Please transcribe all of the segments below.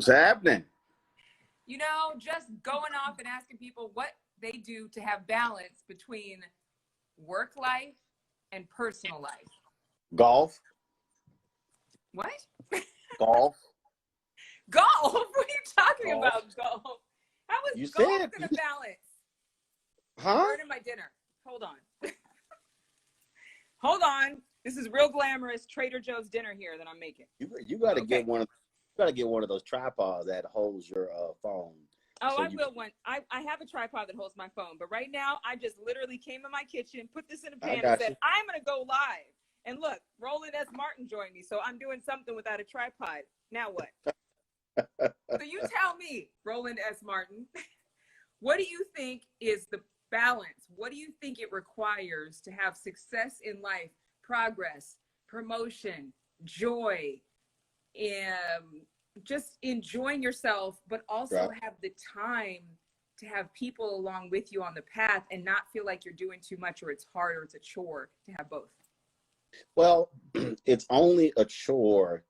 What's happening? You know, just going off and asking people what they do to have balance between work life and personal life. Golf. What? Golf. Golf? What are you talking Golf. about, golf? How is You golf said going to balance? Huh? I'm burning my dinner. Hold on. Hold on. This is real glamorous Trader Joe's dinner here that I'm making. You got to get one. You got to get one of those tripods that holds your phone. Oh, so I will one. I have a tripod that holds my phone, but right now I just literally came in my kitchen, put this in a pan, and said, I'm going to go live. And look, Roland S. Martin joined me, so I'm doing something without a tripod. Now what? So you tell me, Roland S. Martin, what do you think is the balance? What do you think it requires to have success in life, progress, promotion, joy, just enjoying yourself, but also have the time to have people along with you on the path and not feel like you're doing too much or it's hard or it's a chore to have both? Well, it's only a chore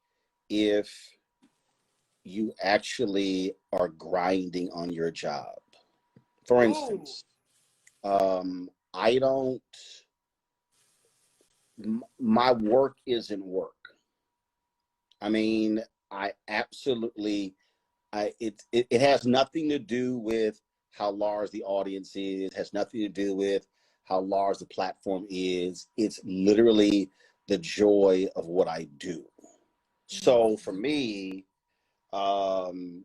if you actually are grinding on your job. For instance, my work isn't work. I mean, it has nothing to do with how large the audience is. It has nothing to do with how large the platform is. It's literally the joy of what I do. So for me,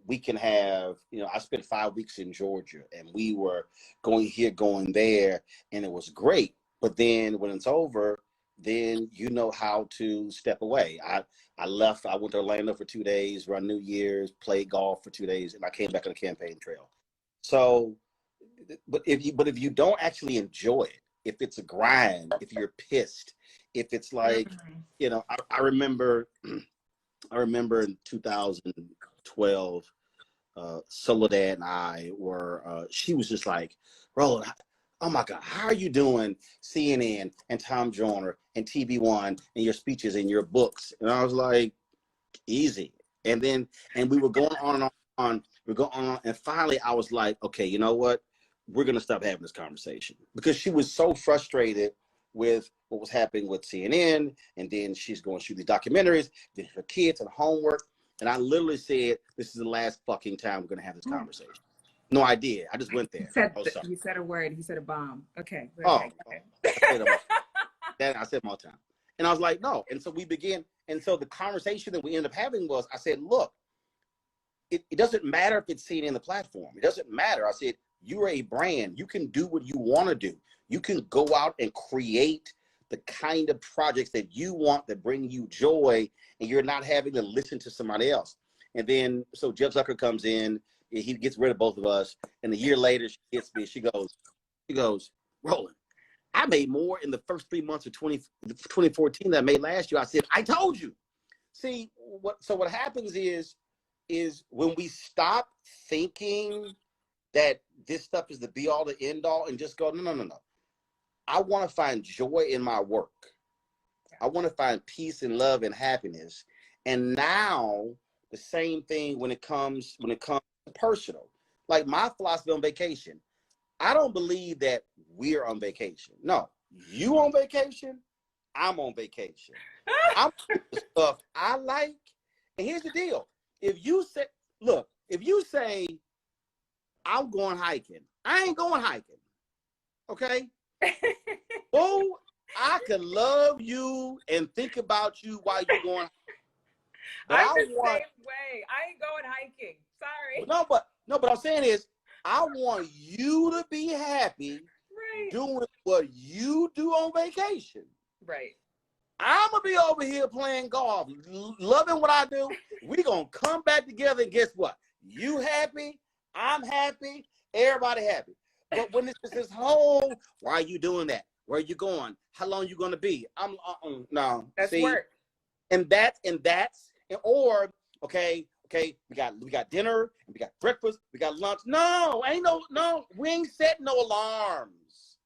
we can have, I spent 5 weeks in Georgia and we were going here, going there, and it was great. But then when it's over, then you know how to step away. I left, I went to Orlando for 2 days, run New Year's, played golf for 2 days, and I came back on the campaign trail. So, but if you don't actually enjoy it, if it's a grind, if you're pissed, if it's like, I remember in 2012, Soledad and I were, she was just like, Roland, oh my God, how are you doing CNN and Tom Joyner and TV1 and your speeches and your books? And I was like, easy. And we were going on and on, and finally I was like, okay, you know what? We're gonna stop having this conversation, because she was so frustrated with what was happening with CNN, and then she's going to shoot these documentaries, then her kids and homework. And I literally said, this is the last fucking time we're gonna have this conversation. No idea. I just went there. You said a word. You said a bomb. Okay. I said more time. And I was like, no. And so we began. And so the conversation that we ended up having was, I said, look, it doesn't matter if it's seen in the platform. It doesn't matter. I said, you're a brand. You can do what you want to do. You can go out and create the kind of projects that you want that bring you joy, and you're not having to listen to somebody else. And then, so Jeff Zucker comes in, he gets rid of both of us. And a year later, she hits me. She goes, Roland, I made more in the first 3 months of 2014 than I made last year. I said, I told you. See, what happens is when we stop thinking that this stuff is the be all, the end all, and just go, no. I want to find joy in my work. I want to find peace and love and happiness. And now the same thing when it comes to personal. Like my philosophy on vacation, I don't believe that we're on vacation. No, you on vacation, I'm on vacation. I'm doing the stuff I like. And here's the deal. If you say, I'm going hiking, I ain't going hiking. Okay? Oh, I could love you and think about you while you're going. But I'm the same way. I ain't going hiking. Sorry. No, but I'm saying is, I want you to be happy doing what you do on vacation. Right. I'm going to be over here playing golf, loving what I do. We're going to come back together, and guess what? You happy, I'm happy, everybody happy. But when it's this whole, why are you doing that? Where are you going? How long are you going to be? No. That's work. Okay, we got dinner, and we got breakfast, we got lunch. No, we ain't setting no alarms.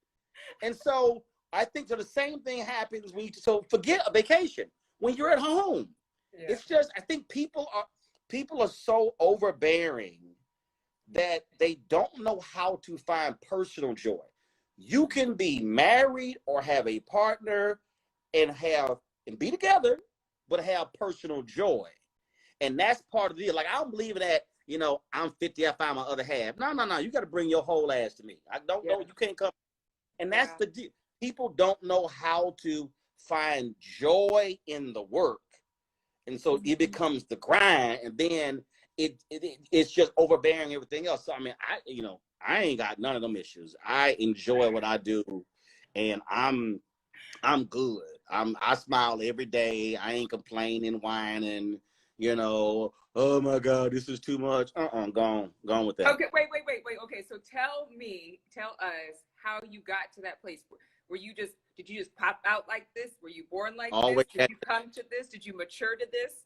And so I think the same thing happens when so forget a vacation when you're at home. Yeah. It's just, I think people people are so overbearing that they don't know how to find personal joy. You can be married or have a partner and be together, but have personal joy. And that's part of the deal. Like, I don't believe in that, I'm 50, I find my other half. No. You got to bring your whole ass to me. I don't know. You can't come. And that's the deal. People don't know how to find joy in the work. And so it becomes the grind, and then it's just overbearing everything else. So, I mean, I ain't got none of them issues. I enjoy what I do, and I'm good. I smile every day. I ain't complaining, whining, oh my God, this is too much. Gone with that. Okay, wait. Okay, so tell us how you got to that place. Did you just pop out like this? Were you born like this? Did you come to this? Did you mature to this?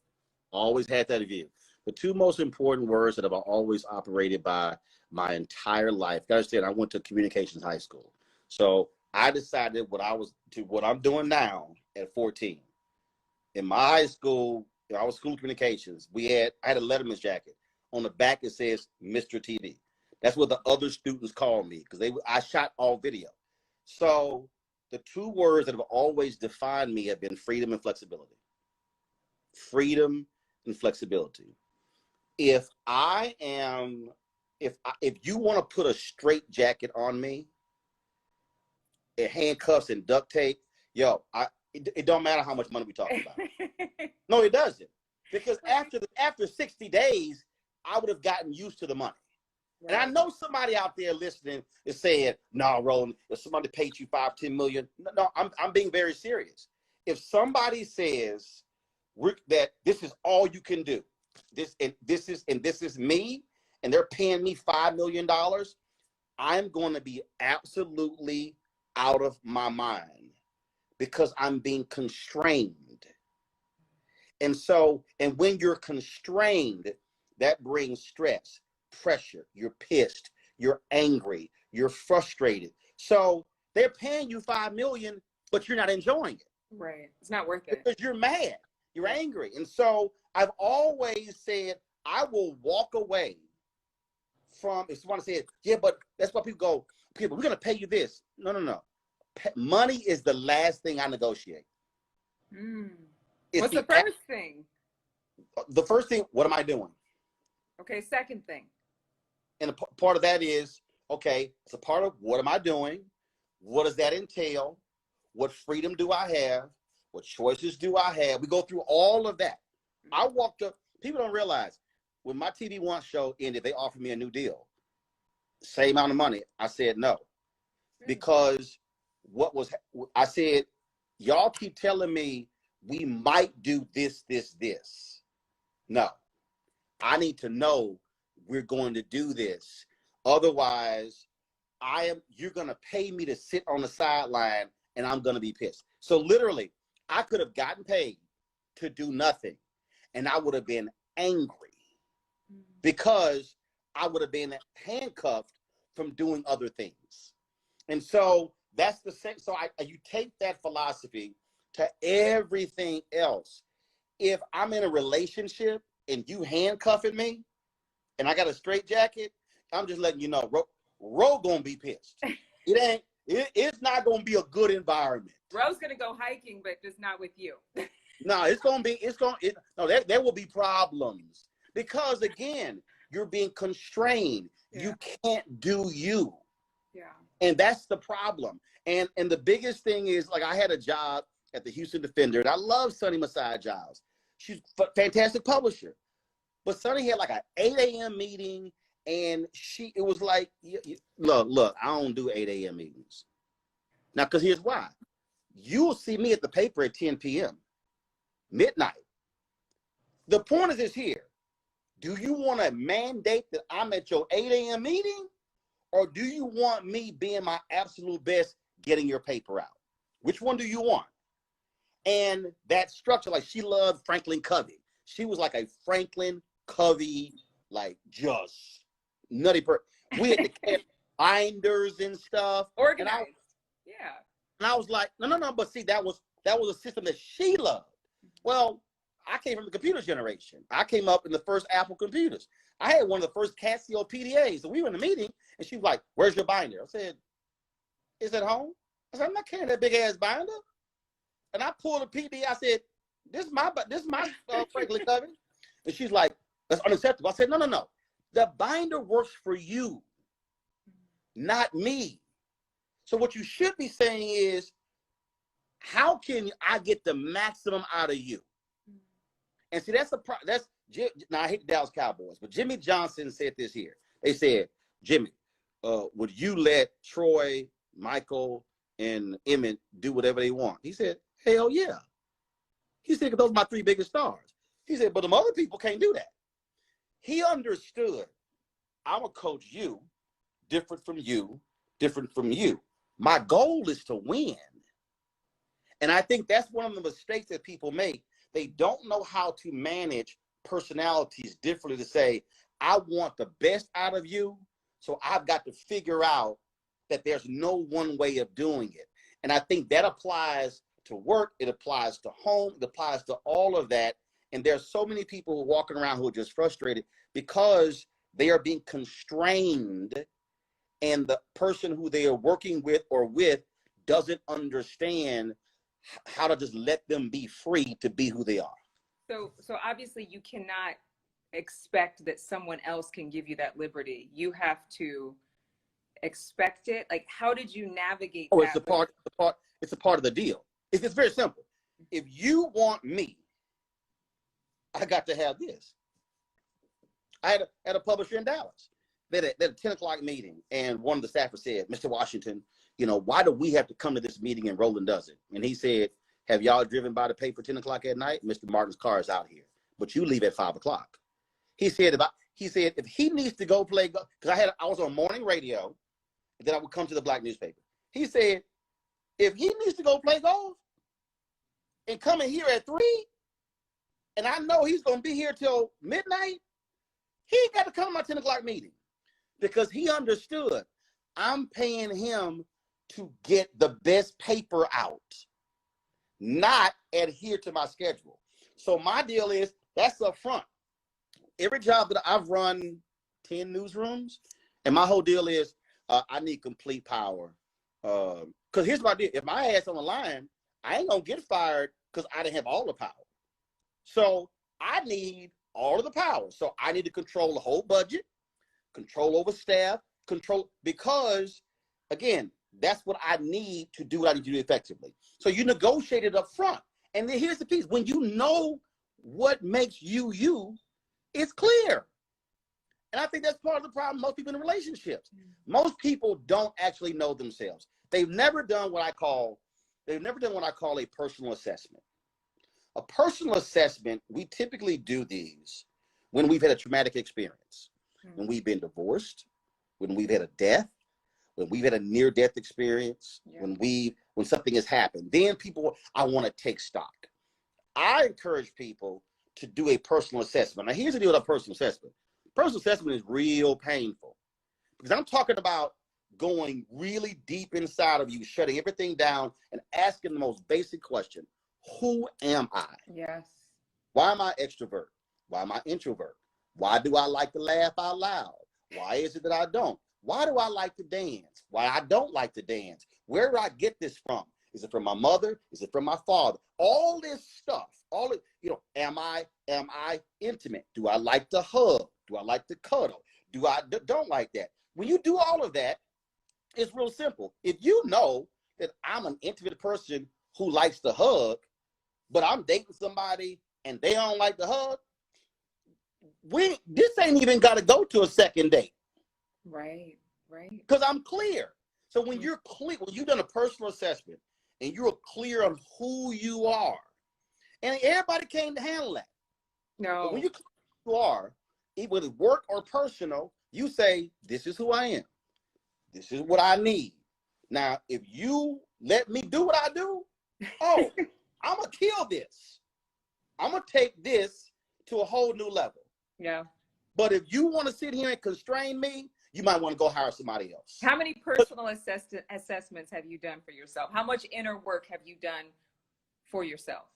Always had that view. The two most important words that I've always operated by my entire life. You understand, I went to communications high school. So I decided what I'm doing now at 14. In my high school, I was school communications. I had a Letterman's jacket. On the back, it says Mr. TV. That's what the other students called me, because I shot all video. So the two words that have always defined me have been freedom and flexibility. Freedom and flexibility. If you want to put a straight jacket on me, and handcuffs and duct tape, it don't matter how much money we talking about. No, it doesn't. Because after 60 days, I would have gotten used to the money. Right. And I know somebody out there listening is saying, "No, Roland, if somebody paid you $5-10 million," no, I'm being very serious. If somebody says that this is all you can do, this is me, and they're paying me $5 million, I'm going to be absolutely out of my mind, because I'm being constrained. And when you're constrained, that brings stress, pressure. You're pissed, you're angry, you're frustrated. So they're paying you $5 million, but you're not enjoying it. Right. It's not worth it. Because you're mad, you're angry. And so I've always said, I will walk away from, if someone says, yeah, but that's why people go, okay, but we're going to pay you this. No. Money is the last thing I negotiate. What's the first thing? The first thing, what am I doing? Okay, second thing. And a part of that is, okay, it's a part of what am I doing? What does that entail? What freedom do I have? What choices do I have? We go through all of that. I walked up, people don't realize, when my TV One show ended, they offered me a new deal. Same amount of money. I said no. Because I said, y'all keep telling me we might do this. No, I need to know we're going to do this. Otherwise, you're going to pay me to sit on the sideline, and I'm going to be pissed. So literally, I could have gotten paid to do nothing, and I would have been angry because I would have been handcuffed from doing other things. And so that's the same. So you take that philosophy to everything else. If I'm in a relationship and you handcuffing me and I got a straight jacket, I'm just letting you know, Ro gonna be pissed. It's not gonna be a good environment. Ro's gonna go hiking, but just not with you. No, there will be problems, because again, you're being constrained. Yeah. You can't do you. Yeah. And that's the problem. And the biggest thing is, like, I had a job at the Houston Defender, and I love Sunny Masai Giles. She's a fantastic publisher. But Sunny had like an 8 a.m. meeting, and it was like, look, I don't do 8 a.m. meetings. Now, because here's why. You will see me at the paper at 10 p.m., midnight. The point is this here. Do you want to mandate that I'm at your 8 a.m. meeting? Or do you want me being my absolute best getting your paper out? Which one do you want? And that structure, like, she loved Franklin Covey. She was like a Franklin Covey, like, just nutty person. We had to carry binders and stuff. Organized. And I was like, no. But see, that was a system that she loved. Well, I came from the computer generation. I came up in the first Apple computers. I had one of the first Casio PDAs. So we were in a meeting, and she was like, "Where's your binder?" I said, "It's at home." I said, "I'm not carrying that big ass binder." And I pulled a PDA. I said, "This is my Franklin Covey." And she's like, "That's unacceptable." I said, "No. The binder works for you, not me. So what you should be saying is, how can I get the maximum out of you?" And see, that's now I hate the Dallas Cowboys, but Jimmy Johnson said this here. They said, "Jimmy, would you let Troy, Michael, and Emmett do whatever they want?" He said, "Hell yeah." He said, "Those are my three biggest stars." He said, "But them other people can't do that." He understood, I'm going to coach you, different from you, different from you. My goal is to win. And I think that's one of the mistakes that people make. They don't know how to manage personalities differently to say, I want the best out of you, so I've got to figure out that there's no one way of doing it. And I think that applies to work, it applies to home, it applies to all of that. And there's so many people who are walking around who are just frustrated because they are being constrained, and the person who they are working with or with doesn't understand how to just let them be free to be who they are. So obviously you cannot expect that someone else can give you that liberty. You have to expect it. Like, how did you navigate that? It's a part of the deal. It's very simple. If you want me, I got to have this. I had a publisher in Dallas. They had a 10 o'clock meeting, and one of the staffers said, "Mr. Washington, why do we have to come to this meeting and Roland doesn't?" And he said, "Have y'all driven by the paper 10 o'clock at night? Mr. Martin's car is out here, but you leave at 5 o'clock. He said, if he needs to go play, because I was on morning radio, and then I would come to the black newspaper. He said, if he needs to go play golf and come in here at 3, and I know he's going to be here till midnight, he ain't got to come to my 10 o'clock meeting, because he understood I'm paying him to get the best paper out, not adhere to my schedule." So my deal is, that's up front. Every job that I've run 10 newsrooms, and my whole deal is I need complete power. Because here's my deal. If my ass on the line, I ain't going to get fired because I didn't have all the power. So I need all of the power. So I need to control the whole budget, control over staff, because, again, that's what I need to do what I need to do effectively. So you negotiate it up front. And then here's the piece. When you know what makes you you, it's clear. And I think that's part of the problem. Most people in relationships, most people don't actually know themselves. They've never done what I call a personal assessment. A personal assessment, we typically do these when we've had a traumatic experience, when we've been divorced, when we've had a death, when we've had a near-death experience, when something has happened. Then I want to take stock. I encourage people to do a personal assessment. Now, here's the deal with a personal assessment. Personal assessment is real painful, because I'm talking about going really deep inside of you, shutting everything down and asking the most basic question: who am I? Yes. Why am I extrovert? Why am I introvert? Why do I like to laugh out loud? Why is it that I don't? Why do I like to dance? Why I don't like to dance? Where do I get this from? Is it from my mother? Is it from my father? All this stuff, am I intimate? Do I like to hug? Do I like to cuddle? Do I don't like that? When you do all of that, it's real simple. If you know that I'm an intimate person who likes to hug, but I'm dating somebody and they don't like to hug, this ain't even got to go to a second date. Right. Because I'm clear. So when you're clear, when you've done a personal assessment and you're clear on who you are, and everybody can't handle that. No. But when you're clear on who you are, whether it's work or personal, you say, this is who I am. This is what I need. Now, if you let me do what I do, I'm going to kill this. I'm going to take this to a whole new level. Yeah. But if you want to sit here and constrain me, you might want to go hire somebody else. How many personal assessments have you done for yourself? How much inner work have you done for yourself?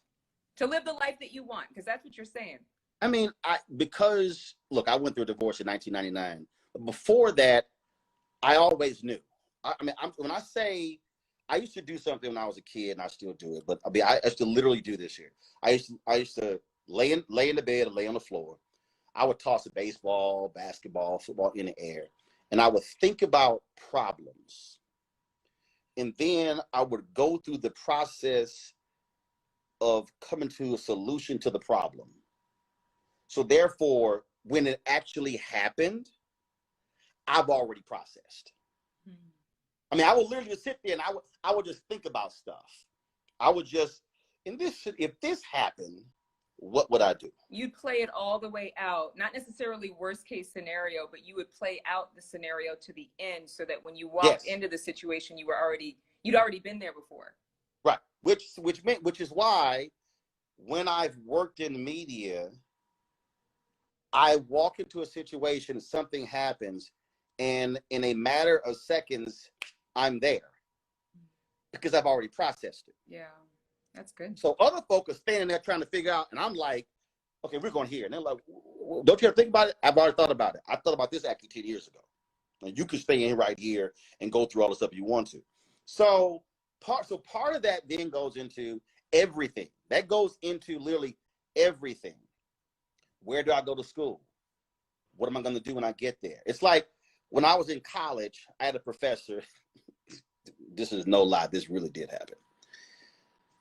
To live the life that you want, because that's what you're saying. I mean, because look, I went through a divorce in 1999. Before that, I always knew. I mean, when I say I used to do something when I was a kid, and I still do it, but I mean, I used to literally do this here. I used to lay in the bed or lay on the floor. I would toss a baseball, basketball, football in the air, and I would think about problems. And then I would go through the process of coming to a solution to the problem. So therefore, when it actually happened, I've already processed. I mean, I would literally sit there and I would just think about stuff. I would just, if this happened, what would I do? You'd play it all the way out, not necessarily worst case scenario, but you would play out the scenario to the end so that when you walked into the situation, you'd already been there before. Right. Which is why when I've worked in media, I walk into a situation, something happens, and in a matter of seconds, I'm there because I've already processed it. Yeah, that's good. So other folks are standing there trying to figure out, and I'm like, okay, we're going here. And they're like, don't you ever think about it? I've already thought about it. I thought about this actually 10 years ago. And you could stay in right here and go through all the stuff you want to. So part of that then goes into everything. That goes into literally everything. Where do I go to school? What am I going to do when I get there? It's like when I was in college, I had a professor. This is no lie. This really did happen.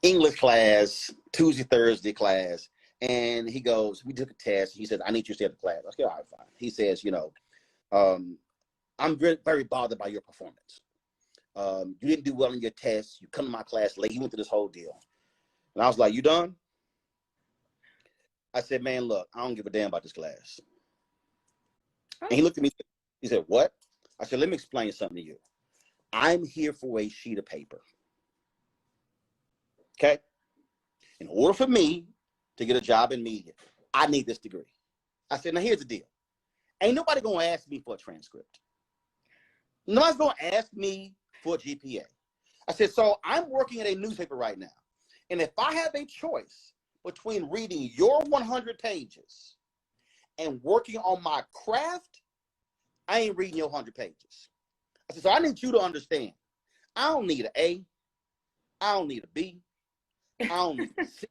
English class, Tuesday, Thursday class. And he goes, we took a test. He says, I need you to stay at the class. I said, all right, fine. He says, I'm very bothered by your performance. You didn't do well in your test. You come to my class late. He went through this whole deal. And I was like, you done? I said, man, look, I don't give a damn about this class. And he looked at me. He said, what? I said, let me explain something to you. I'm here for a sheet of paper. Okay? In order for me to get a job in media, I need this degree. I said, now here's the deal. Ain't nobody going to ask me for a transcript. Nobody's going to ask me for a GPA. I said, so I'm working at a newspaper right now. And if I have a choice between reading your 100 pages and working on my craft, I ain't reading your 100 pages. I said, so I need you to understand, I don't need an A. I don't need a B. I don't need a C.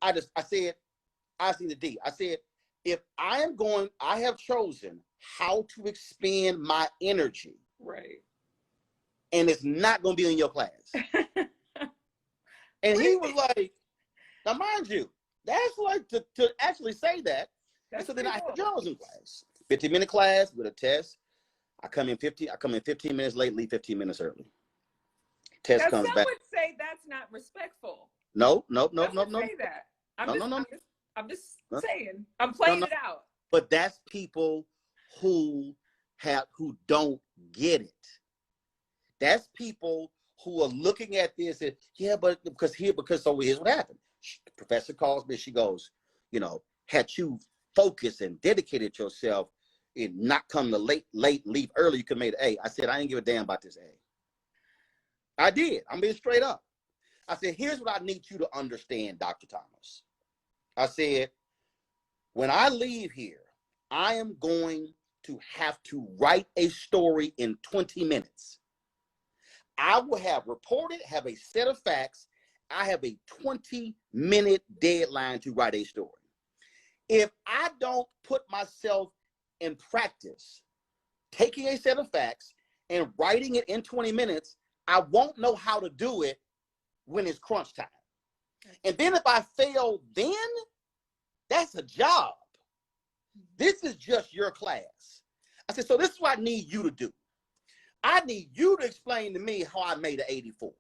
I need a D. I said, if I have chosen how to expend my energy. Right. And it's not going to be in your class. And he was like, now mind you, that's like to actually say that. And so then I had journalism class, 15-minute class with a test. I come in 15 minutes late, leave 15 minutes early. Test comes back. Some would say that's not respectful. No. Say that. I'm just saying. I'm playing it out. But that's people who don't get it. That's people who are looking at this and because so here's what happened. The professor calls me. She goes, had you focused and dedicated yourself and not come to late, leave early, you could have made an A. I said, I didn't give a damn about this A. I did. I'm being straight up. I said, here's what I need you to understand, Dr. Thomas. I said, when I leave here, I am going to have to write a story in 20 minutes. I will have a set of facts. I have a 20-minute deadline to write a story. If I don't put myself in practice, taking a set of facts and writing it in 20 minutes, I won't know how to do it when it's crunch time. And then if I fail, then that's a job. This is just your class. I said, so this is what I need you to do. I need you to explain to me how I made an 84.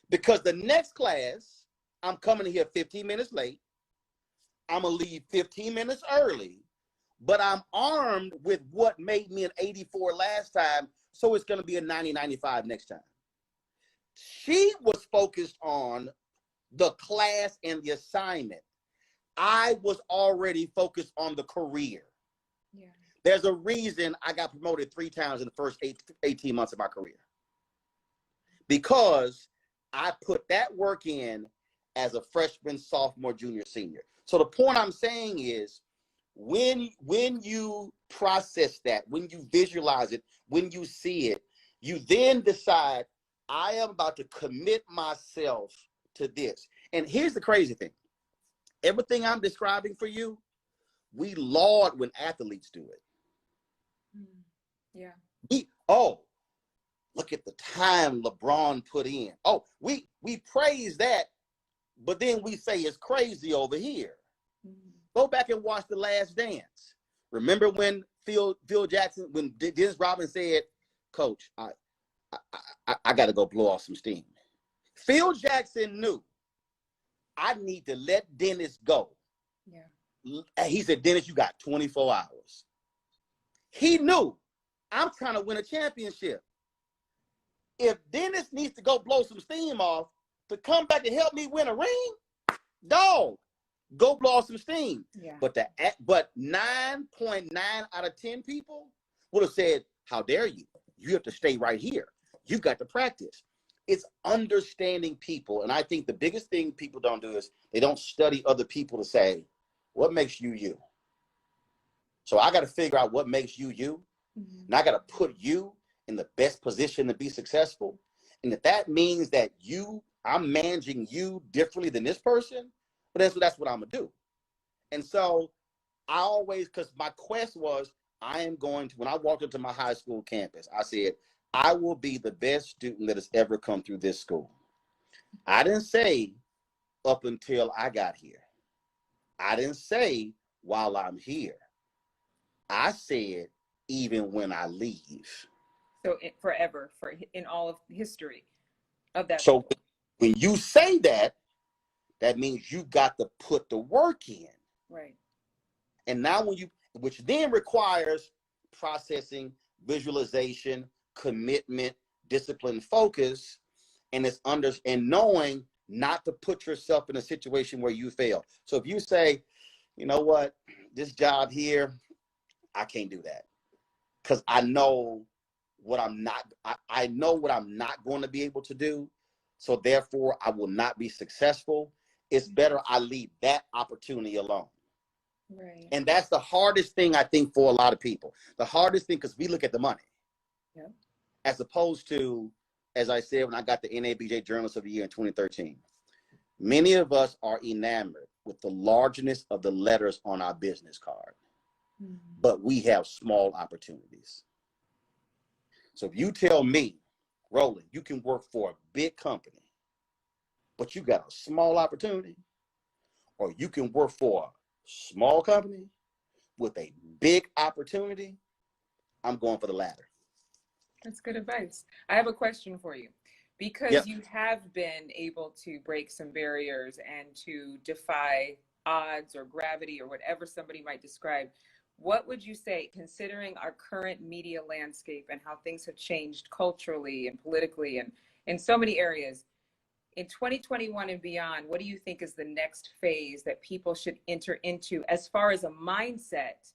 Because the next class, I'm coming here 15 minutes late. I'm going to leave 15 minutes early. But I'm armed with what made me an 84 last time. So it's going to be a 90, 95 next time. She was focused on the class and the assignment. I was already focused on the career. Yeah. There's a reason I got promoted 3 times in the first 18 months of my career. Because I put that work in as a freshman, sophomore, junior, senior. So the point I'm saying is, when you process that, when you visualize it, when you see it, you then decide, I am about to commit myself to this. And here's the crazy thing. Everything I'm describing for you, we laud when athletes do it. Yeah. Look at the time LeBron put in. Oh, we praise that, but then we say it's crazy over here. Go back and watch The Last Dance. Remember when Phil Jackson, when Dennis Rodman said, Coach, I got to go blow off some steam. Phil Jackson knew, I need to let Dennis go. Yeah. He said, Dennis, you got 24 hours. He knew, I'm trying to win a championship. If Dennis needs to go blow some steam off to come back and help me win a ring, dog, go blow off some steam. Yeah. But 9.9 out of 10 people would have said, how dare you? You have to stay right here. You got to practice. It's understanding people. And I think the biggest thing people don't do is they don't study other people to say, what makes you you? So I got to figure out what makes you you. Mm-hmm. And I got to put you in the best position to be successful. And if that means that I'm managing you differently than this person, but that's what I'm going to do. And so I always, because my quest was, when I walked into my high school campus, I said, I will be the best student that has ever come through this school. I didn't say up until I got here. I didn't say while I'm here. I said even when I leave. So forever, in all of history of that. So when you say that, that means you got to put the work in. Right. And now which then requires processing, visualization, commitment, discipline, focus, and and knowing not to put yourself in a situation where you fail. So if you say, you know what, this job here, I can't do that because I know what I'm not going to be able to do. So therefore I will not be successful. It's better I leave that opportunity alone. Right. And that's the hardest thing, I think, for a lot of people. The hardest thing, because we look at the money. Yeah. As opposed to, as I said, when I got the NABJ Journalist of the Year in 2013, many of us are enamored with the largeness of the letters on our business card. Mm-hmm. But we have small opportunities. So if you tell me, Roland, you can work for a big company, but you got a small opportunity, or you can work for a small company with a big opportunity, I'm going for the latter. That's good advice. I have a question for you. Because you have been able to break some barriers and to defy odds or gravity or whatever somebody might describe, what would you say, considering our current media landscape and how things have changed culturally and politically and in so many areas, in 2021 and beyond, what do you think is the next phase that people should enter into as far as a mindset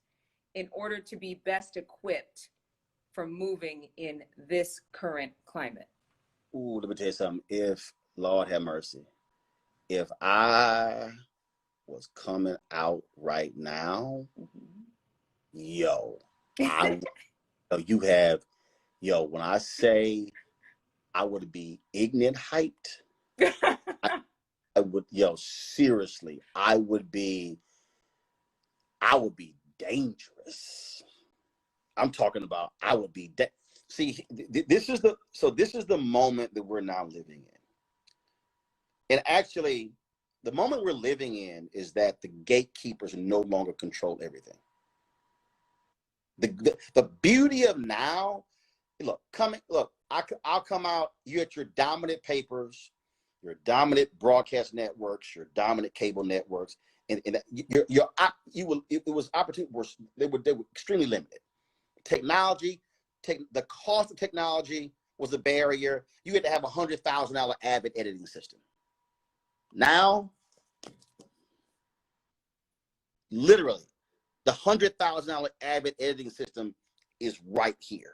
in order to be best equipped for moving in this current climate? Ooh, let me tell you something. If, Lord have mercy, if I was coming out right now, when I say I would be ignorant hyped, I would, seriously, I would be dangerous. I'm talking about, I would be See, this is the moment that we're now living in. And actually, the moment we're living in is that the gatekeepers no longer control everything. The beauty of now, I'll come out, you're at your dominant papers, your dominant broadcast networks, your dominant cable networks, and it was opportunity, they were extremely limited. Technology, the cost of technology was a barrier. You had to have $100,000 Avid editing system. Now, literally, the $100,000 Avid editing system is right here.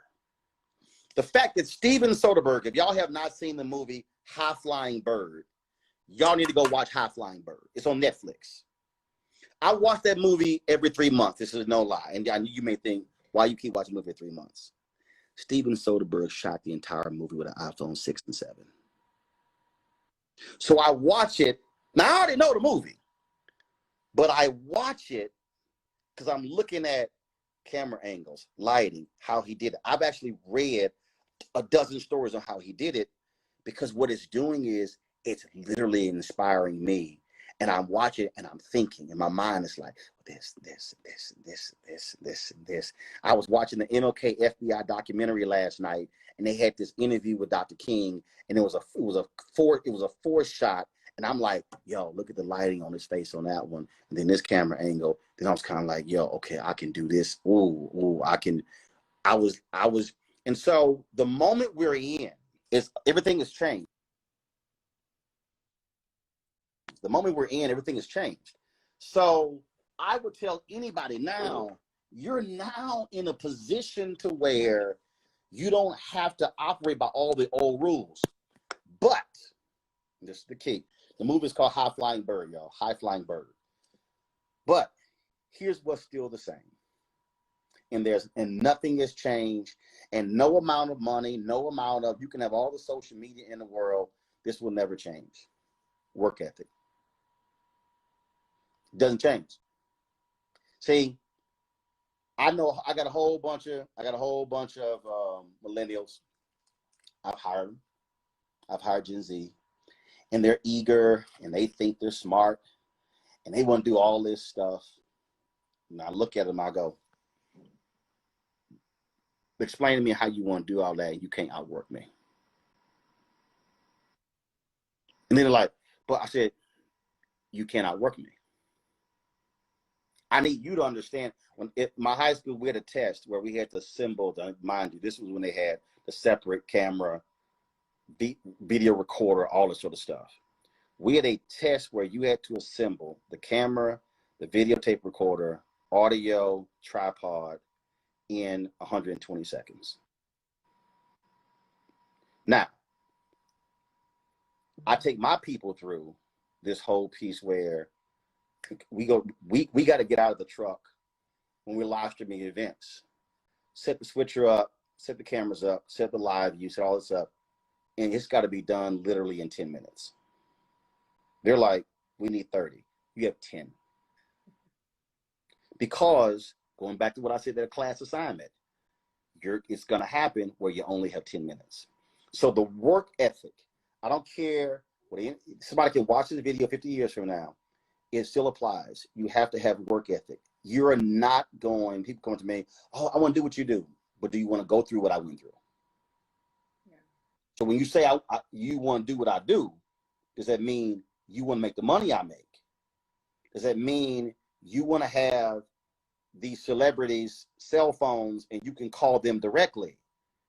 The fact that Steven Soderbergh, if y'all have not seen the movie High Flying Bird, y'all need to go watch High Flying Bird. It's on Netflix. I watch that movie every 3 months. This is no lie. And you may think, why you keep watching a movie every 3 months? Steven Soderbergh shot the entire movie with an iPhone 6 and 7. So I watch it. Now, I already know the movie, but I watch it because I'm looking at camera angles, lighting, how he did it. I've actually read a dozen stories on how he did it, because what it's doing is it's literally inspiring me. And I'm watching and I'm thinking, and my mind is like, this. I was watching the MLK FBI documentary last night, and they had this interview with Dr. King, and it was a four shot, and I'm like, yo, look at the lighting on his face on that one, and then this camera angle. Then I was kind of like, yo, okay, I can do this. Ooh, I can. I was, and so the moment we're in is everything has changed. The moment we're in, everything has changed. So I would tell anybody now, you're now in a position to where you don't have to operate by all the old rules. But, this is the key. The movie is called High Flying Bird, y'all. High Flying Bird. But here's what's still the same. And nothing has changed. And no amount of money, no amount of, you can have all the social media in the world, this will never change. Work ethic. Doesn't change. See, I know I got a whole bunch of millennials. I've hired them. I've hired Gen Z, and they're eager, and they think they're smart, and they want to do all this stuff. And I look at them, I go, explain to me how you want to do all that, and you can't outwork me. And then they're like, but I said, you can't outwork me. I need you to understand, my high school, we had a test where we had to assemble, mind you, this was when they had the separate camera, video recorder, all this sort of stuff. We had a test where you had to assemble the camera, the videotape recorder, audio, tripod in 120 seconds. Now, I take my people through this whole piece where we got to get out of the truck when we're live streaming events. Set the switcher up, set the cameras up, set the live view, set all this up, and it's got to be done literally in 10 minutes. They're like, we need 30. You have 10. Because, going back to what I said, that class assignment, it's going to happen where you only have 10 minutes. So the work ethic, I don't care what somebody can watch this video 50 years from now, it still applies. You have to have work ethic. You're not going, people come to me, oh, I want to do what you do, but do you want to go through what I went through? Yeah. So when you say you want to do what I do, does that mean you want to make the money I make? Does that mean you want to have these celebrities' cell phones and you can call them directly?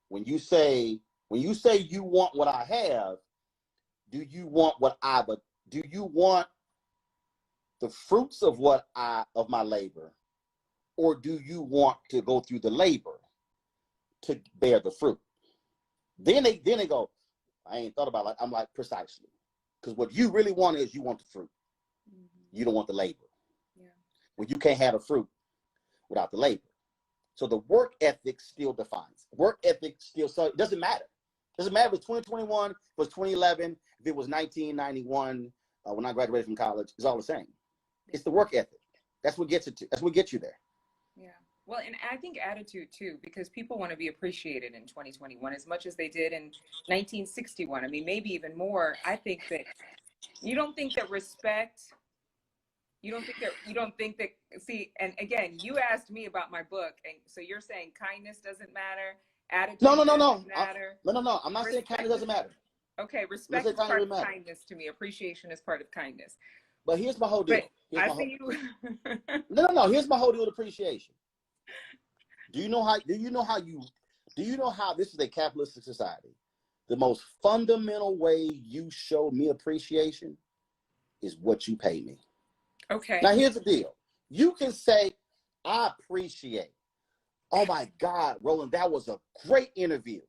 When you say you want what I have, do you want do you want the fruits of my labor, or do you want to go through the labor to bear the fruit? Then they go, I ain't thought about it. I'm like, precisely. Because what you really want is you want the fruit. Mm-hmm. You don't want the labor. Yeah. Well, you can't have a fruit without the labor. So the work ethic still defines. Work ethic still, so it doesn't matter. It doesn't matter if it's 2021, if it was 2011, if it was 1991, when I graduated from college, it's all the same. It's the work ethic. That's what gets it to. That's what gets you there. Yeah. Well, and I think attitude too, because people want to be appreciated in 2021 as much as they did in 1961. I mean, maybe even more. I think that you don't think that respect. You don't think that. See, and again, you asked me about my book, and so you're saying kindness doesn't matter, attitude doesn't matter. No. I'm not saying kindness doesn't matter. Okay, respect is part of kindness to me. Appreciation is part of kindness. But here's my whole deal. I see you. No. Here's my whole deal with appreciation. Do you know how this is a capitalistic society? The most fundamental way you show me appreciation is what you pay me. Okay. Now here's the deal. You can say, I appreciate. Oh my God, Roland, that was a great interview.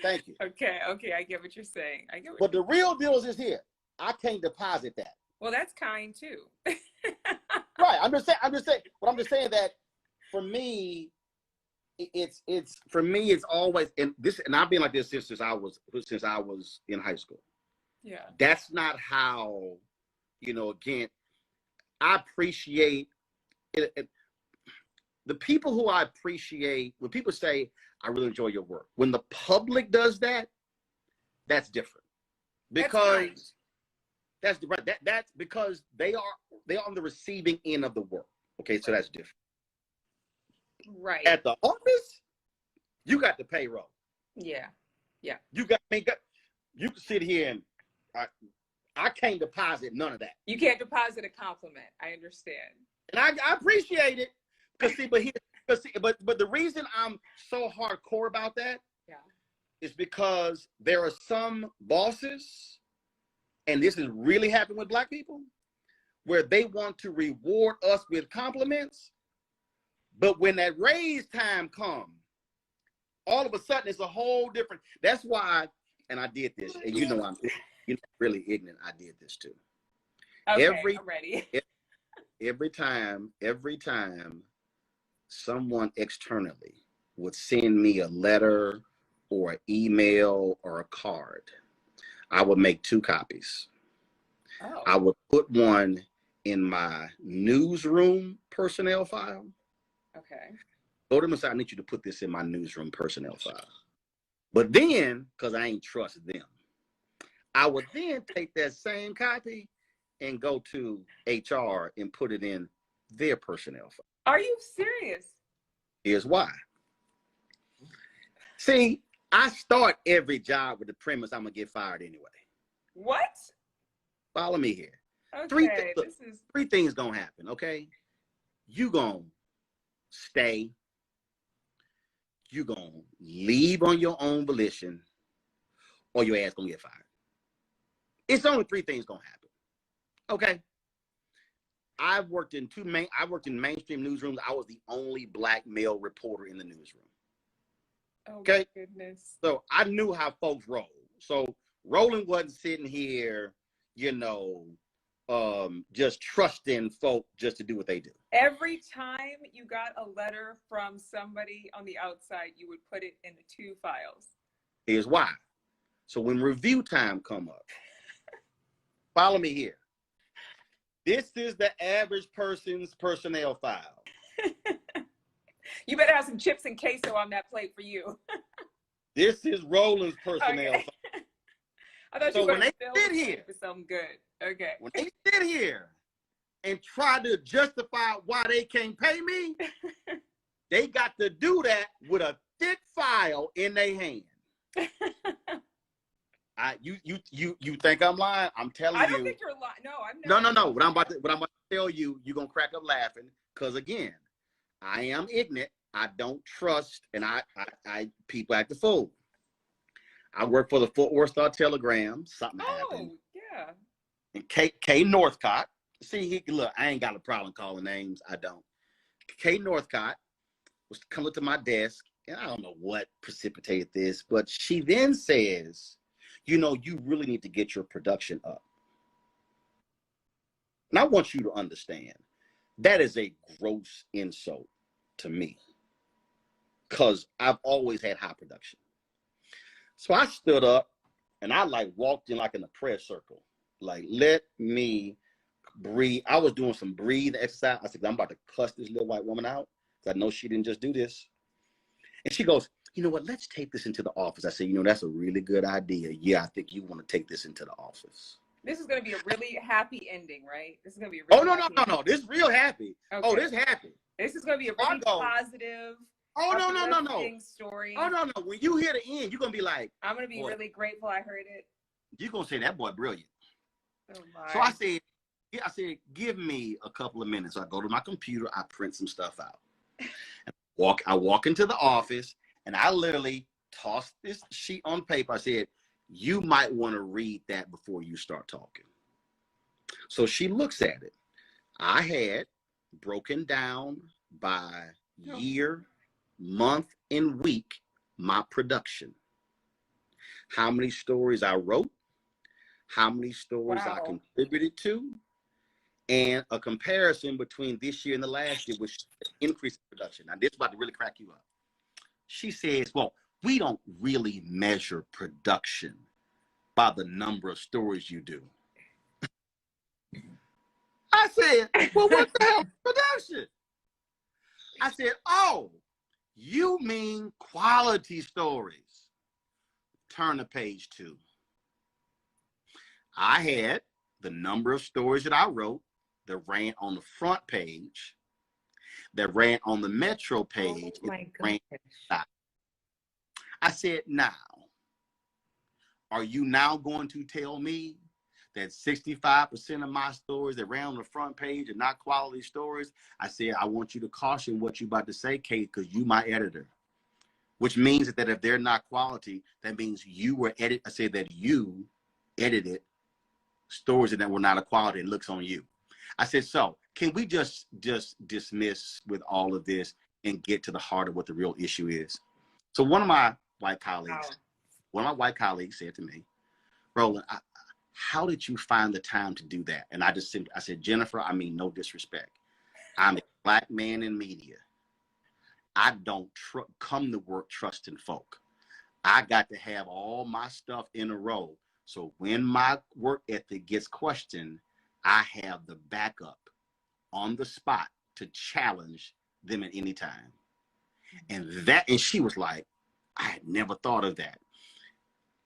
Thank you. Okay, I get what you're saying. But the real deal is here. I can't deposit that. Well, that's kind too. Right. I'm just saying that for me, it's always, and I've been like this since I was in high school. Yeah. That's not how, again, I appreciate it. The people who I appreciate, when people say, I really enjoy your work, when the public does that, that's different. Because that's because they are on the receiving end of the work. Okay, so that's different. Right. At the office, you got the payroll. Yeah. Yeah. You can sit here and I can't deposit none of that. You can't deposit a compliment. I understand. And I appreciate it. But the reason I'm so hardcore about that is because there are some bosses, and this has really happened with Black people, where they want to reward us with compliments, but when that raise time comes, all of a sudden it's a whole different. That's why, and I did this, and I'm really ignorant. I did this too. Okay, I'm ready. Every time someone externally would send me a letter or an email or a card, I would make 2 copies. Oh. I would put one in my newsroom personnel file. Okay. Go to them and say, I need you to put this in my newsroom personnel file. But then, because I ain't trust them, I would then take that same copy and go to HR and put it in their personnel file. Are you serious? Here's why. See, I start every job with the premise I'm going to get fired anyway. What? Follow me here. Okay, three things going to happen, okay? You going to stay. You going to leave on your own volition, or your ass going to get fired. It's only 3 things going to happen, okay? I worked in mainstream newsrooms. I was the only Black male reporter in the newsroom. Oh, okay. My goodness. So I knew how folks roll. So Roland wasn't sitting here, just trusting folk just to do what they do. Every time you got a letter from somebody on the outside, you would put it in the 2 files. Here's why. So when review time come up, follow me here. This is the average person's personnel file. You better have some chips and queso on that plate for you. This is Roland's personnel file. I thought so you were when they sit here for something good. Okay. When they sit here and try to justify why they can't pay me, they got to do that with a thick file in their hand. You think I'm lying? I'm telling you. I don't think you're lying. No, I'm not. No. What I'm about to tell you, you're gonna crack up laughing, because again, I am ignorant. I don't trust, and I people act a fool. I work for the Fort Worth Star-Telegram. Something happened. Yeah. And K Northcott. See, look, I ain't got a problem calling names. I don't. K Northcott was coming to my desk, and I don't know what precipitated this, but she then says, you really need to get your production up. And I want you to understand, that is a gross insult to me, because I've always had high production. So I stood up and I walked in in a prayer circle. Let me breathe. I was doing some breathe exercise. I said, I'm about to cuss this little white woman out, because I know she didn't just do this. And she goes, you know what, let's take this into the office. I said, that's a really good idea. Yeah, I think you want to take this into the office. This is going to be a really happy ending, right? This is going to be a really no. This is real happy. Okay. Oh, this happy. This is going to be a really positive. Oh, no. Story. Oh, no. When you hear the end, you're going to be like, I'm going to be really grateful I heard it. You're going to say, that boy brilliant. Oh, my. So I said, give me a couple of minutes. So I go to my computer, I print some stuff out. And I walk into the office, and I literally tossed this sheet on paper. I said, you might want to read that before you start talking. So she looks at it. I had broken down by year, month, and week my production. How many stories I wrote, how many stories I contributed to, and a comparison between this year and the last year, which increase in production. Now, this is about to really crack you up. She says, well, we don't really measure production by the number of stories you do. I said, well, what the hell is production? I said, oh, you mean quality stories. Turn to page 2. I had the number of stories that I wrote that ran on the front page, that ran on the Metro page. Oh my gosh. I said, now, are you now going to tell me that 65% of my stories that ran on the front page are not quality stories? I said, I want you to caution what you're about to say, Kate, because you my editor. Which means that if they're not quality, that means you were edited. I said that you edited stories that were not a quality. It looks on you. I said, so can we just dismiss with all of this and get to the heart of what the real issue is? So one of my white colleagues, said to me, Roland, how did you find the time to do that? And I said, Jennifer, I mean, no disrespect. I'm a Black man in media. I don't come to work trusting folk. I got to have all my stuff in a row. So when my work ethic gets questioned, I have the backup on the spot to challenge them at any time. And she was like, I had never thought of that.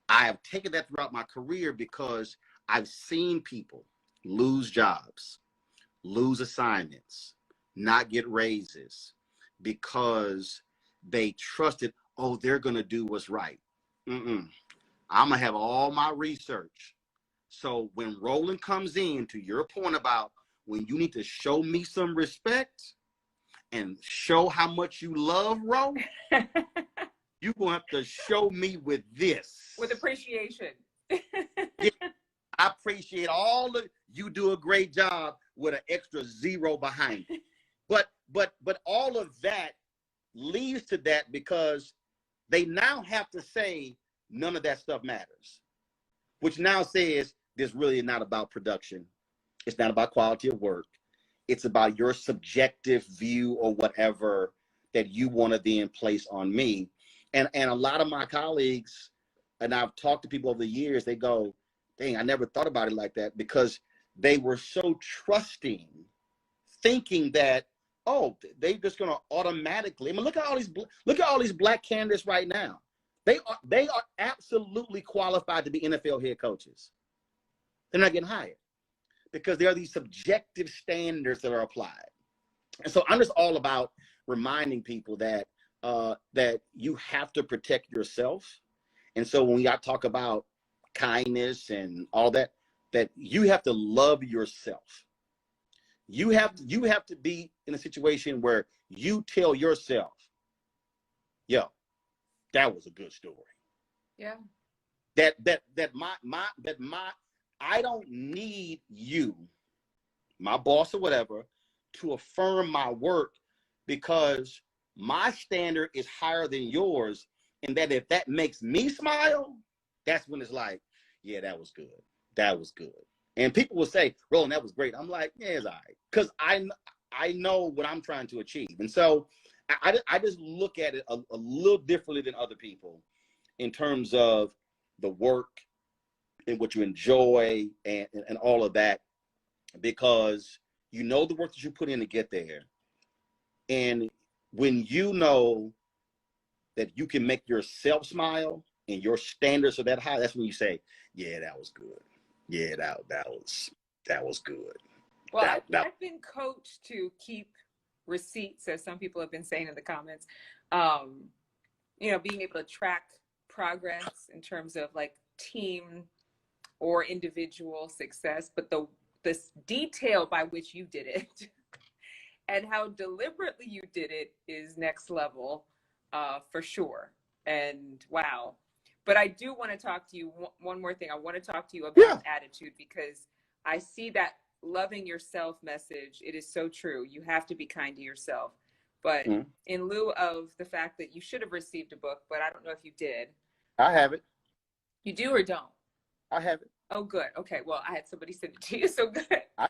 I have taken that throughout my career because I've seen people lose jobs, lose assignments, not get raises because they trusted, oh, they're going to do what's right. I'm going to have all my research. So when Roland comes in, to your point about when you need to show me some respect and show how much you love Ro, you're going to have to show me with this. With appreciation. Yeah, I appreciate you do a great job with an extra 0 behind it. But all of that leads to that because they now have to say none of that stuff matters, which now says this really is not about production. It's not about quality of work. It's about your subjective view or whatever that you want to then place on me. And a lot of my colleagues, and I've talked to people over the years, they go, dang, I never thought about it like that, because they were so trusting, thinking that, oh, they're just going to automatically. I mean, look at all these Black candidates right now. They are absolutely qualified to be NFL head coaches. They're not getting hired because there are these subjective standards that are applied. And so I'm just all about reminding people that that you have to protect yourself. And so when I talk about kindness and all that, that you have to love yourself. You have to be in a situation where you tell yourself, yo, that was a good story. Yeah. I don't need you, my boss or whatever, to affirm my work, because my standard is higher than yours. And that if that makes me smile, that's when it's like, yeah, that was good. That was good. And people will say, Roland, that was great. I'm like, yeah, it's all right. Because I know what I'm trying to achieve. And so I just look at it a little differently than other people in terms of the work and what you enjoy and all of that, because you know the work that you put in to get there. And when you know that you can make yourself smile and your standards are that high, that's when you say, yeah, that was good. Yeah, that was good. Well, I've been coached to keep receipts, as some people have been saying in the comments. Being able to track progress in terms of like team or individual success, but this detail by which you did it and how deliberately you did it is next level, for sure. And wow. But I do want to talk to you. One more thing. I want to talk to you about attitude, because I see that loving yourself message. It is so true. You have to be kind to yourself. But in lieu of the fact that you should have received a book, but I don't know if you did. I have it. You do or don't? I have it. Oh, good. Okay. Well, I had somebody send it to you. So good. I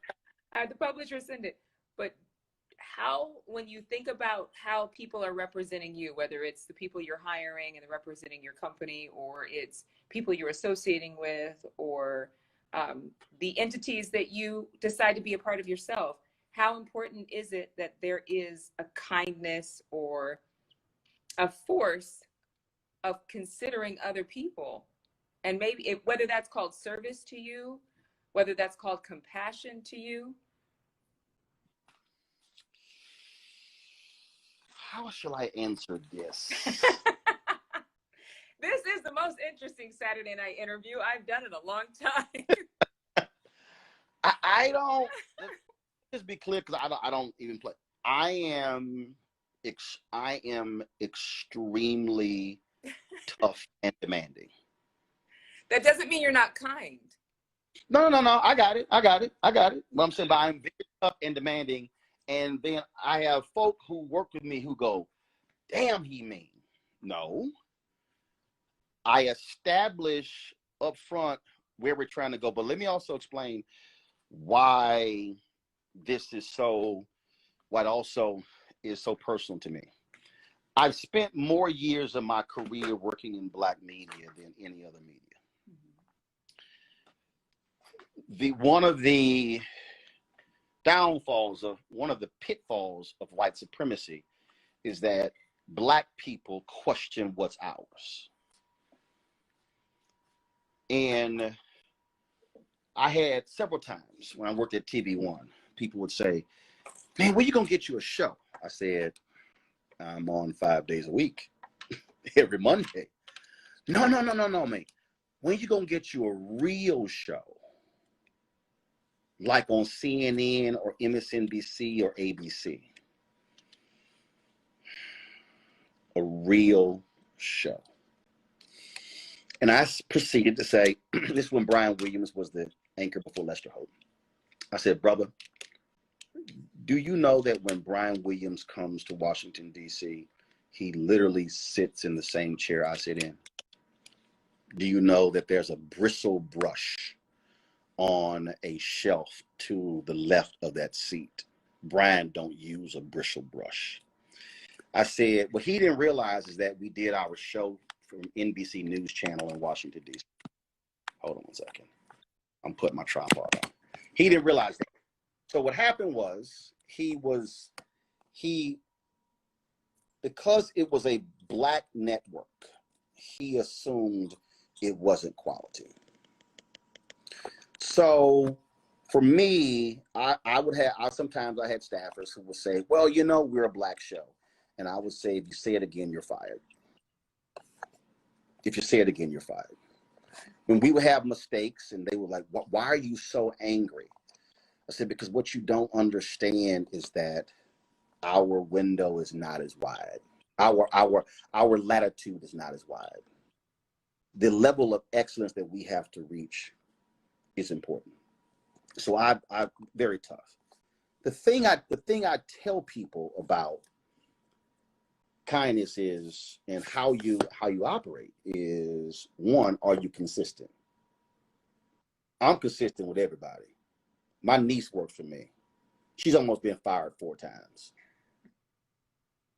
had the publisher send it. But how, when you think about how people are representing you, whether it's the people you're hiring and representing your company, or it's people you're associating with, or the entities that you decide to be a part of yourself, how important is it that there is a kindness or a force of considering other people? And maybe whether that's called service to you, whether that's called compassion to you. How shall I answer this? This is the most interesting Saturday night interview I've done in a long time. I don't, just be clear, because I don't even play. I am extremely tough and demanding. That doesn't mean you're not kind. No. I got it. What I'm saying, but I'm very tough and demanding. And then I have folk who work with me who go, damn, he mean. No. I establish up front where we're trying to go. But let me also explain why this is so, what also is so personal to me. I've spent more years of my career working in Black media than any other media. One of the downfalls of, one of the pitfalls of white supremacy is that Black people question what's ours. And I had several times when I worked at TV One, people would say, man, where you gonna get you a show? I said, I'm on 5 days a week, every Monday. No, mate. When you gonna get you a real show? Like on CNN or MSNBC or ABC. A real show. And I proceeded to say, this is when Brian Williams was the anchor before Lester Holt. I said, brother, do you know that when Brian Williams comes to Washington, D.C., he literally sits in the same chair I sit in? Do you know that there's a bristle brush on a shelf to the left of that seat? Brian don't use a bristle brush. I said, what he didn't realize is that we did our show from NBC News Channel in Washington, D.C. Hold on one second. I'm putting my tripod on. He didn't realize that. So what happened was, because it was a Black network, he assumed it wasn't quality. So for me, sometimes I had staffers who would say, well, you know, we're a Black show. And I would say, if you say it again, you're fired. If you say it again, you're fired. When we would have mistakes and they were like, why are you so angry? I said, because what you don't understand is that our window is not as wide. Our latitude is not as wide. The level of excellence that we have to reach is important. So I'm very tough. The thing I tell people about kindness is, and how you operate is, one, are you consistent? I'm consistent with everybody. My niece works for me. She's almost been fired 4 times.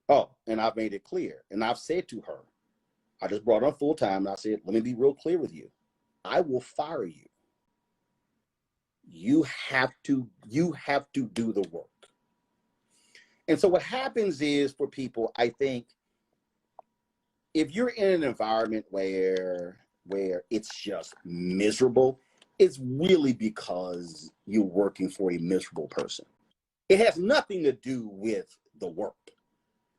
Oh, and I've made it clear. And I've said to her, I just brought her on full time, and I said, let me be real clear with you. I will fire you. You have to do the work. And so what happens is, for people, I think, if you're in an environment where it's just miserable, it's really because you're working for a miserable person. It has nothing to do with the work.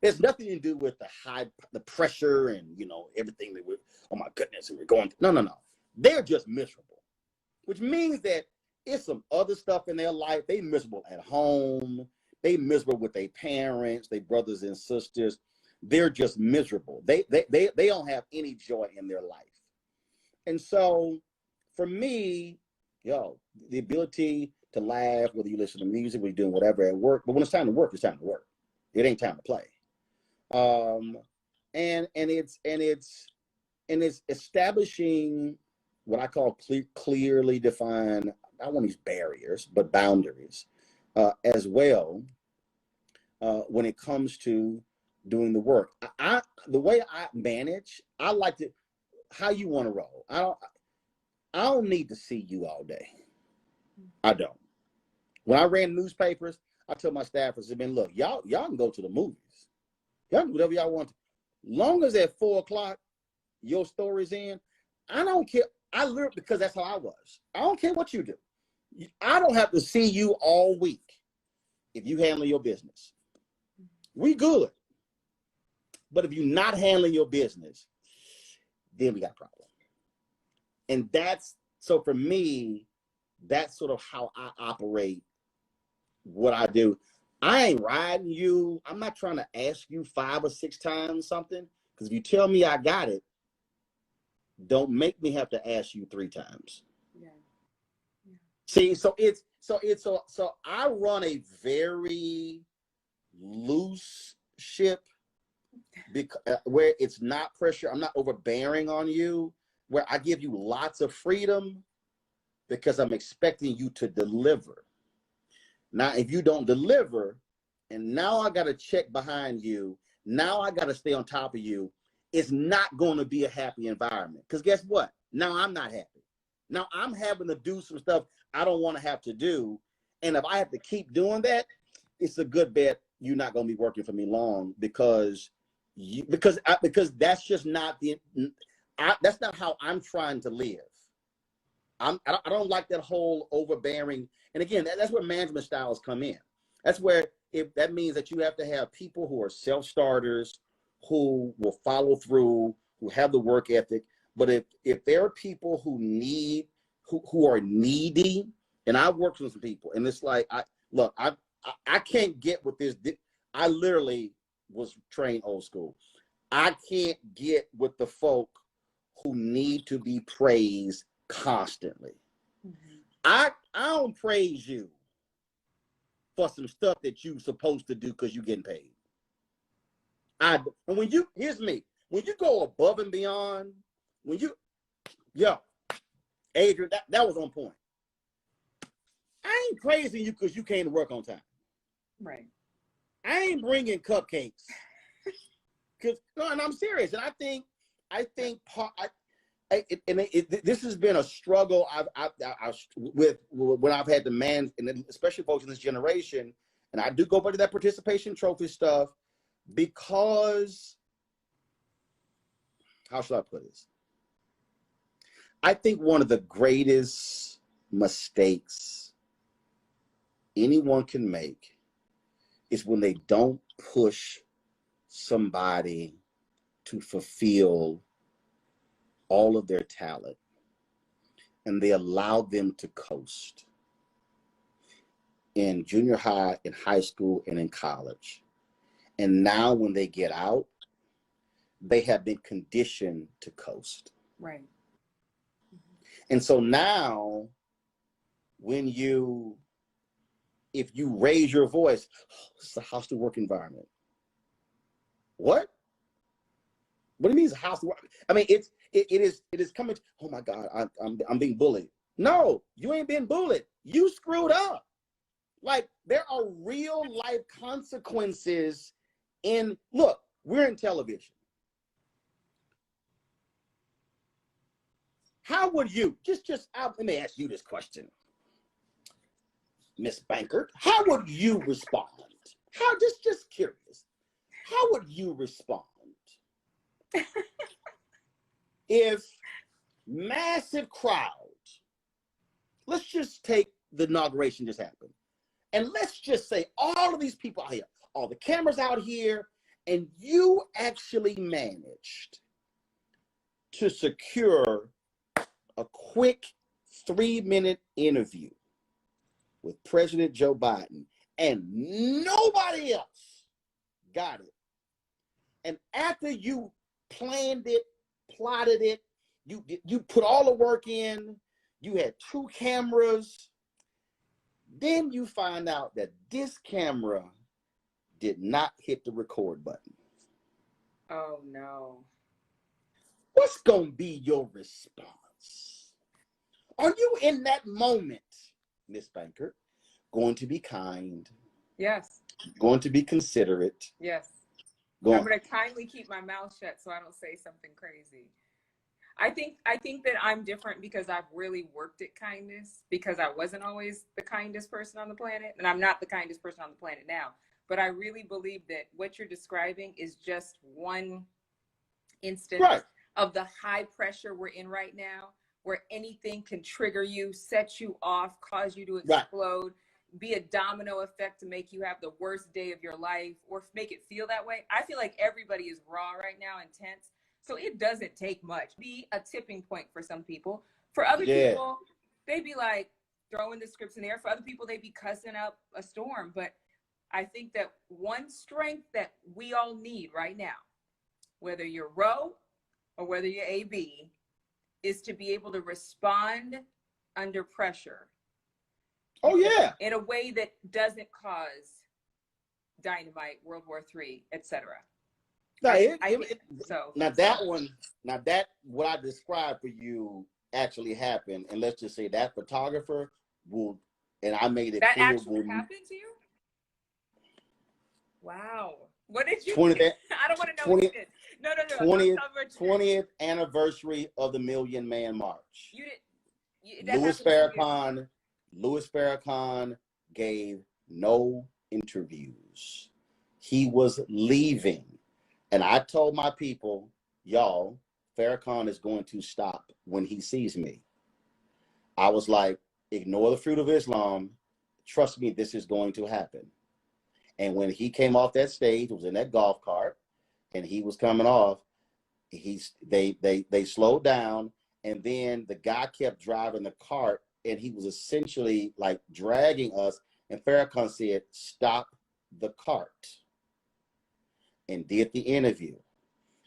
There's nothing to do with the pressure and, you know, everything that we're, oh my goodness, and we're going through. No. They're just miserable, which means that it's some other stuff in their life. They miserable at home. They miserable with their parents, their brothers and sisters. They're just miserable. They don't have any joy in their life. And so for me, the ability to laugh, whether you listen to music, whether you're doing whatever at work, but when it's time to work, it's time to work. It ain't time to play. And it's establishing what I call clearly defined, I want these barriers, but boundaries as well when it comes to doing the work. The way I manage, I like to, how you want to roll. I don't need to see you all day. I don't. When I ran newspapers, I told my staffers, "Man, look, y'all can go to the movies. Y'all can do whatever y'all want to. Long as at 4 o'clock, your story's in, I don't care." I learned because that's how I was. I don't care what you do. I don't have to see you all week if you handle your business. We good. But if you're not handling your business, then we got a problem. And so for me, that's sort of how I operate what I do. I ain't riding you. I'm not trying to ask you 5 or 6 times something, because if you tell me I got it, don't make me have to ask you 3 times. Yeah. Yeah. See, so I run a very loose ship, where it's not pressure. I'm not overbearing on you, where I give you lots of freedom because I'm expecting you to deliver. Now, if you don't deliver, and now I got to check behind you, now I got to stay on top of you, it's not going to be a happy environment. Because guess what? Now I'm not happy. Now I'm having to do some stuff I don't want to have to do. And if I have to keep doing that, it's a good bet you're not going to be working for me long, because that's just not that's not how I'm trying to live. I don't like that whole overbearing. And again, that's where management styles come in. That's where that means that you have to have people who are self-starters, who will follow through, who have the work ethic. But if there are people who are needy, and I've worked with some people, and it's like, I can't get with this. I literally was trained old school. I can't get with the folk who need to be praised constantly. Mm-hmm. I don't praise you for some stuff that you're supposed to do because you're getting paid. And here's me, when you go above and beyond, Adrienne, that was on point. I ain't praising you because you came to work on time. Right. I ain't bringing cupcakes. And I'm serious. And I think this has been a struggle with when I've had to manage, and especially folks in this generation. And I do go back to that participation trophy stuff, because, how should I put this? I think one of the greatest mistakes anyone can make is when they don't push somebody to fulfill all of their talent, and they allow them to coast in junior high, in high school, and in college. And now when they get out, they have been conditioned to coast. Right. And so now if you raise your voice, it's a hostile work environment. What? What do you mean it's a hostile work? I mean, it is coming. Oh my God, I'm being bullied. No, you ain't been bullied. You screwed up. Like, there are real life consequences look, we're in television. How would you, let me ask you this question, Miss Bankert, how would you respond? Just curious, how would you respond if massive crowds, let's just take the inauguration just happened, and let's just say all of these people out here, all the cameras out here, and you actually managed to secure a quick 3-minute interview with President Joe Biden, and nobody else got it. And after you planned it, plotted it, you put all the work in, you had 2 cameras, then you find out that this camera did not hit the record button. Oh no. What's gonna be your response? Are you in that moment, Miss Bankert, going to be kind? Yes. Going to be considerate? Yes. I'm going to kindly keep my mouth shut so I don't say something crazy. I think that I'm different because I've really worked at kindness, because I wasn't always the kindest person on the planet, and I'm not the kindest person on the planet now. But I really believe that what you're describing is just one instance of the high pressure we're in right now, where anything can trigger you, set you off, cause you to explode, be a domino effect to make you have the worst day of your life or make it feel that way. I feel like everybody is raw right now, intense. So it doesn't take much. Be a tipping point for some people. For other people, they'd be like throwing the scripts in the air. For other people, they'd be cussing up a storm. But I think that one strength that we all need right now, whether you're Ro or whether you're AB, is to be able to respond under pressure. Oh, yeah. In a way that doesn't cause dynamite, World War III, etc. Now, what I described for you actually happened. And let's just say that photographer will, and I made it that clear. That actually happened to you? What did you I don't want to know what you did. No. 20th anniversary of the Million Man March. Louis Farrakhan gave no interviews. He was leaving. And I told my people, y'all, Farrakhan is going to stop when he sees me. I was like, ignore the fruit of Islam. Trust me, this is going to happen. And when he came off that stage, it was in that golf cart, and he was coming off, they slowed down, and then the guy kept driving the cart, and he was essentially like dragging us, and Farrakhan said, stop the cart, and did the interview.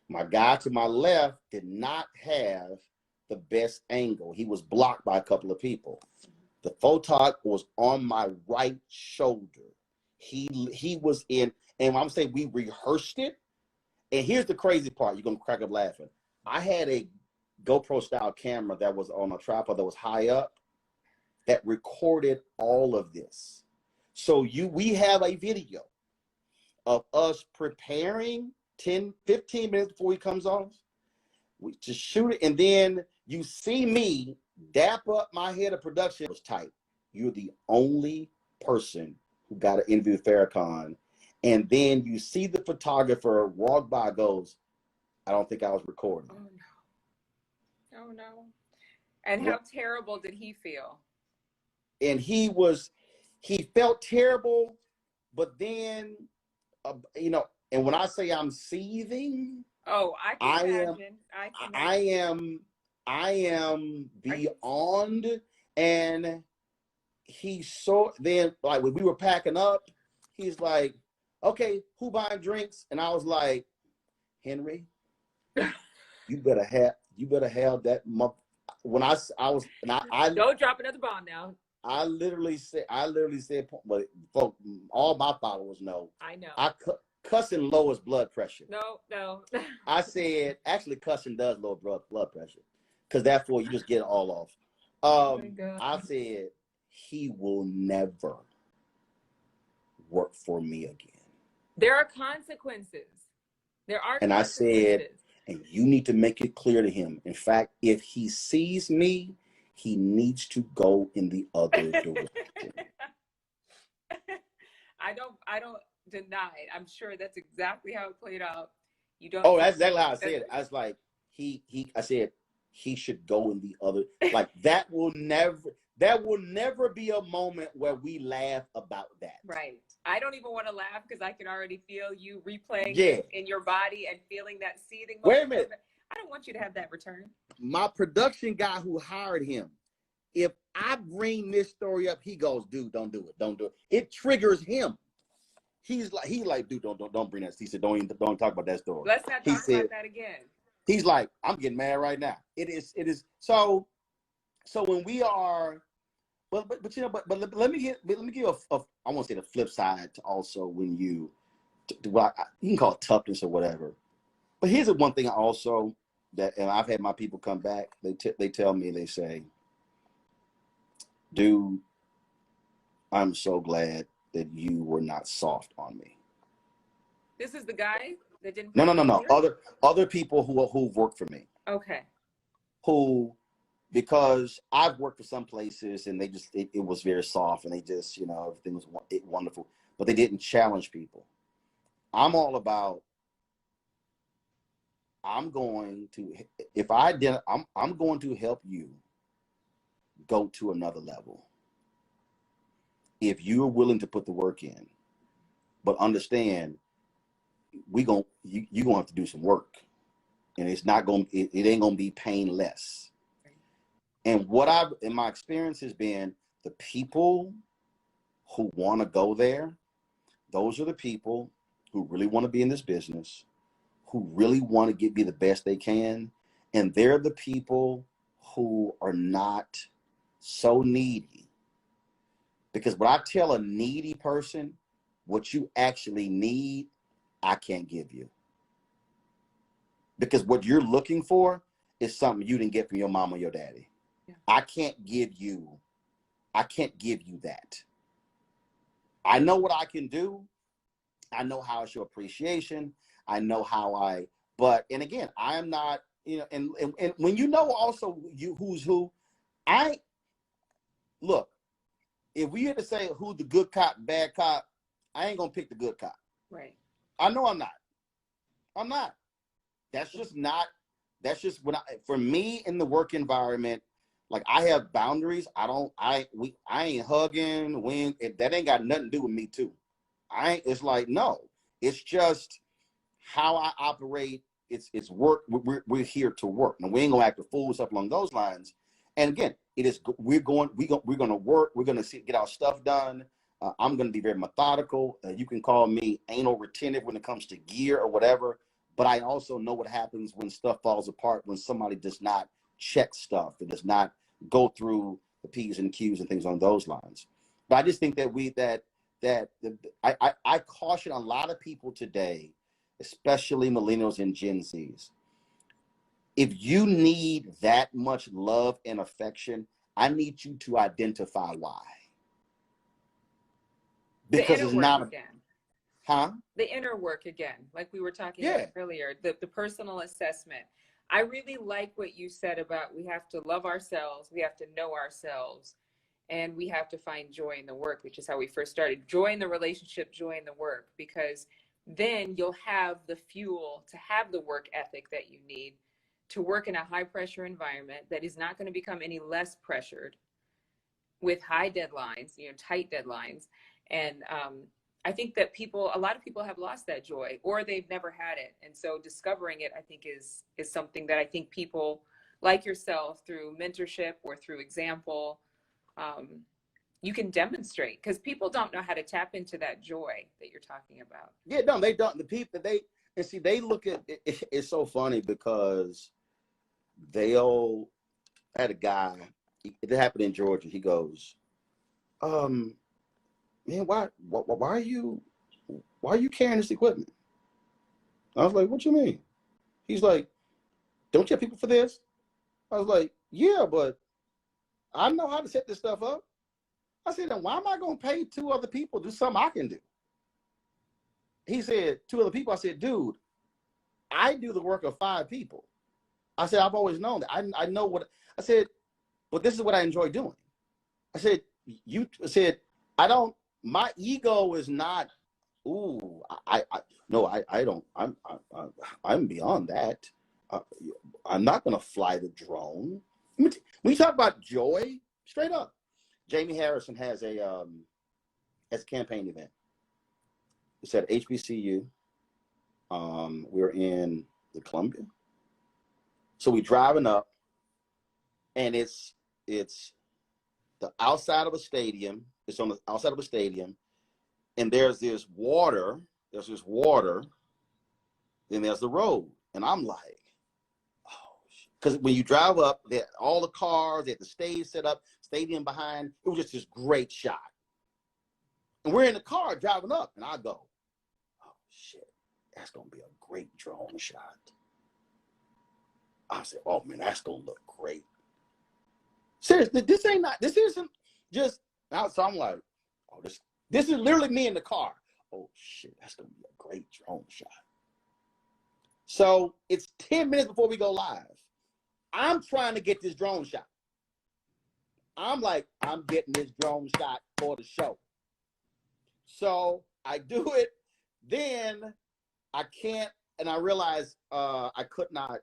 My guy to my left did not have the best angle. He was blocked by a couple of people. The photog was on my right shoulder. He was in, and I'm saying we rehearsed it. And here's the crazy part. You're going to crack up laughing. I had a GoPro style camera that was on a tripod that was high up that recorded all of this. So we have a video of us preparing 10, 15 minutes before he comes off. We just shoot it, and then you see me dap up my head of production. It was tight. You're the only person who got an interview with Farrakhan. And then you see the photographer walk by, goes, I don't think I was recording. Oh no. And how terrible did he feel? And he felt terrible, but then, and when I say I'm seething, I can imagine. I am beyond. And then like when we were packing up, he's like, okay, who buying drinks? And I was like, Henry, you better have that when I don't drop another bomb now. I literally said, but folk, all my followers know. I know. Cussing lowers blood pressure. No. I said, actually, cussing does lower blood pressure, because therefore you just get it all off. I said, he will never work for me again. There are consequences. And I said, and you need to make it clear to him. In fact, if he sees me, he needs to go in the other direction. I don't deny it. I'm sure that's exactly how it played out. You don't. Oh, that's exactly how I said it. I was like, I said he should go in the other. Like that will never be a moment where we laugh about that. Right. I don't even want to laugh because I can already feel you replaying it in your body and feeling that seething moment. Wait a minute. I don't want you to have that return. My production guy who hired him, if I bring this story up, he goes, dude, don't do it. Don't do it. It triggers him. He's like, dude, don't bring that. He said, don't talk about that story. Let's not talk about that again. He's like, I'm getting mad right now. It is. So when we are, but let me give I won't say the flip side to also when you can call it toughness or whatever. But here's the one thing I also and I've had my people come back. They tell me, they say, dude, I'm so glad that you were not soft on me. This is the guy that didn't. No. Other people who've worked for me. Okay. Who, because I've worked for some places and they just it was very soft and they just, you know, everything was wonderful, but they didn't challenge people. I'm all about, I'm going to help you go to another level if you're willing to put the work in. But understand, you're gonna have to do some work, and it ain't gonna be painless. And in my experience has been, the people who want to go there, those are the people who really want to be in this business, who really want to be the best they can. And they're the people who are not so needy. Because what I tell a needy person, what you actually need, I can't give you. Because what you're looking for is something you didn't get from your mom or your daddy. Yeah. I can't give you that. I know what I can do. I know how I show appreciation. I know how and again, I am not, you know, and when you know also who's who, look, if we had to say who's the good cop, bad cop, I ain't gonna pick the good cop. Right. I know I'm not. That's just for me in the work environment. Like, I have boundaries. I ain't hugging that ain't got nothing to do with me too. It's like, no, it's just how I operate. It's work. We're here to work. And we ain't gonna act a fool, stuff along those lines. And again, we're gonna work. We're gonna get our stuff done. I'm gonna be very methodical. You can call me anal retentive when it comes to gear or whatever. But I also know what happens when stuff falls apart, when somebody does not check stuff, and does not go through the P's and Q's and things on those lines. But I just think that I caution a lot of people today, especially millennials and Gen Zs. If you need that much love and affection, I need you to identify why. Because it's not again. Huh? The inner work again, like we were talking about earlier, the personal assessment. I really like what you said about, we have to love ourselves, we have to know ourselves, and we have to find joy in the work, which is how we first started. Joy in the relationship, joy in the work, because then you'll have the fuel to have the work ethic that you need to work in a high pressure environment that is not going to become any less pressured with high deadlines, tight deadlines. And I think that a lot of people have lost that joy, or they've never had it. And so discovering it, I think, is something that I think people like yourself, through mentorship or through example, you can demonstrate, because people don't know how to tap into that joy that you're talking about. Yeah, no, they don't. The people, they look at it, it's so funny because I had a guy, it happened in Georgia. He goes, man, why are you carrying this equipment? I was like, what you mean? He's like, don't you have people for this? I was like, yeah, but I know how to set this stuff up. I said, then why am I going to pay 2 other people to do something I can do? He said, 2 other people. I said, dude, I do the work of 5 people. I said, I've always known that. I know what, I said, but this is what I enjoy doing. I said, my ego is not, I'm beyond that. I'm not going to fly the drone. When you talk about joy, straight up, Jamie Harrison has a campaign event. It's at HBCU. We're in the Columbia. So we're driving up, and it's the outside of a stadium. It's on the outside of a stadium, and there's this water. Then there's the road, and I'm like, oh, because when you drive up, all the cars, they had the stage set up, stadium behind. It was just this great shot. And we're in the car driving up, and I go, oh shit, that's gonna be a great drone shot. I said, oh man, that's gonna look great. Seriously, this isn't Just now, so I'm like, oh, this is literally me in the car. Oh shit, that's gonna be a great drone shot. So it's 10 minutes before we go live. I'm trying to get this drone shot. I'm like, I'm getting this drone shot for the show. So I do it. Then I can't, and I realized I could not.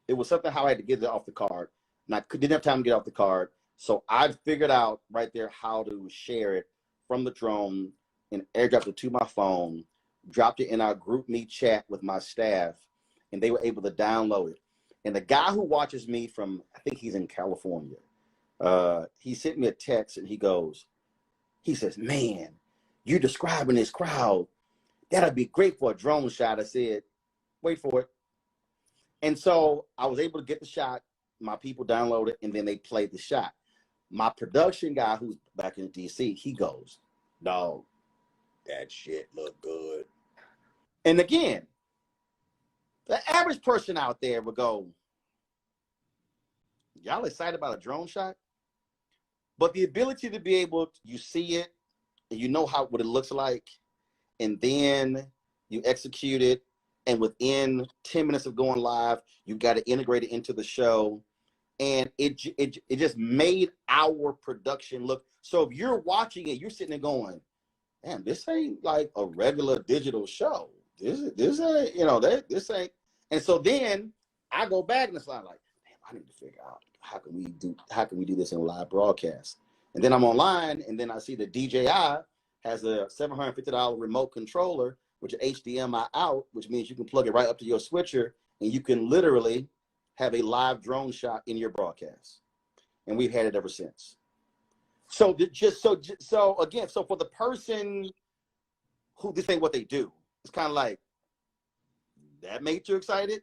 It was something how I had to get it off the card, and I didn't have time to get off the card. So I figured out right there how to share it from the drone and airdropped it to my phone, dropped it in our group meet chat with my staff, and they were able to download it. And the guy who watches me from, I think he's in California, he sent me a text and he says, man, you're describing this crowd. That'd be great for a drone shot. I said, wait for it. And so I was able to get the shot. My people downloaded it, and then they played the shot. My production guy, who's back in DC, he goes, no, that shit look good. And again, the average person out there would go, y'all excited about a drone shot? But the ability to be able, you see it, and you know what it looks like, and then you execute it, and within 10 minutes of going live, you got to integrate it into the show, and it just made our production look. So if you're watching it, you're sitting there going, damn, this ain't like a regular digital show. This ain't, you know, this ain't. And so then I go back and it's like, damn, I need to figure out how can we do this in a live broadcast. And then I'm online, and then I see that DJI has a $750 remote controller, which is HDMI out, which means you can plug it right up to your switcher, and you can literally have a live drone shot in your broadcast. And we've had it ever since. So again, for the person who this ain't what they do, it's kind of like, that made you excited?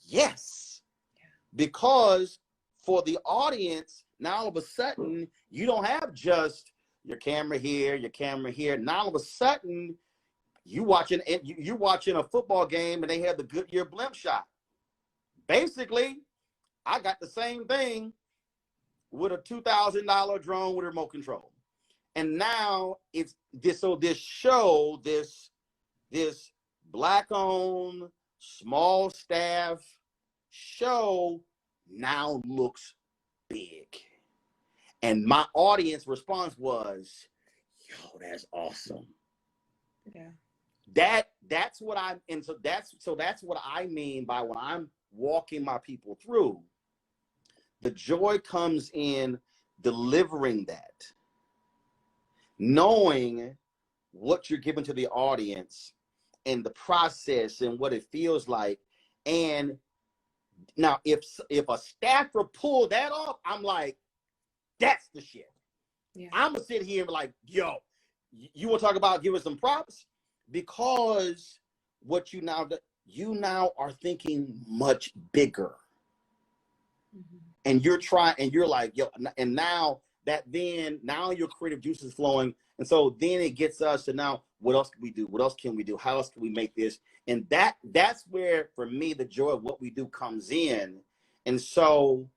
Yes. Yeah. Because for the audience, now all of a sudden, you don't have just your camera here, your camera here. Now all of a sudden, you're watching a football game and they have the Goodyear blimp shot. Basically, I got the same thing with a $2,000 drone with a remote control. And now it's this, so this show, this Black-owned, small staff show now looks big. And my audience response was, yo, that's awesome. Yeah. That's what that's what I mean by when I'm walking my people through. The joy comes in delivering that, knowing what you're giving to the audience and the process and what it feels like. And now if a staffer pulled that off, I'm like, that's the shit. Yeah. I'm gonna sit here and be like, yo, you want to talk about giving some props? Because what you now are thinking much bigger. Mm-hmm. And you're like, yo, and now your creative juice is flowing. And so then it gets us to now, what else can we do? What else can we do? How else can we make this? And that's where, for me, the joy of what we do comes in. And so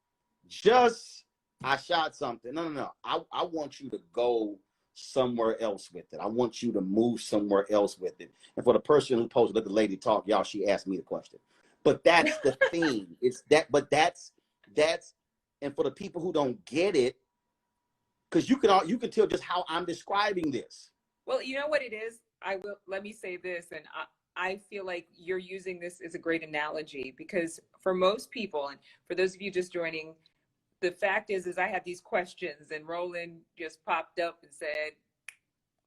I shot something. No. I want you to go somewhere else with it. I want you to move somewhere else with it. And for the person who posted, let the lady talk, y'all, she asked me the question. But that's the thing. It's that, but that's, and for the people who don't get it, because you can tell just how I'm describing this. Well, you know what it is? Let me say this, and I feel like you're using this as a great analogy, because for most people, and for those of you just joining, the fact is I had these questions, and Roland just popped up and said,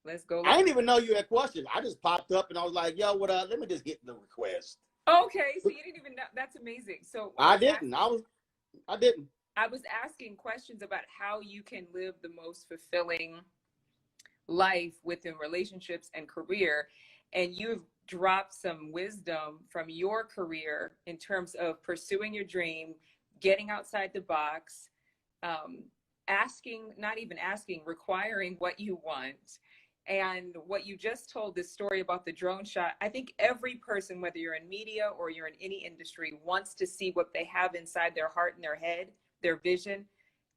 let's go. I didn't even know you had questions. I just popped up and I was like, yo, what up? Let me just get the request. Okay, so you didn't even know. That's amazing. So I didn't. I was asking questions about how you can live the most fulfilling life within relationships and career. And you've dropped some wisdom from your career in terms of pursuing your dream, getting outside the box, requiring what you want. And what you just told, this story about the drone shot, I think every person, whether you're in media or you're in any industry, wants to see what they have inside their heart and their head, their vision.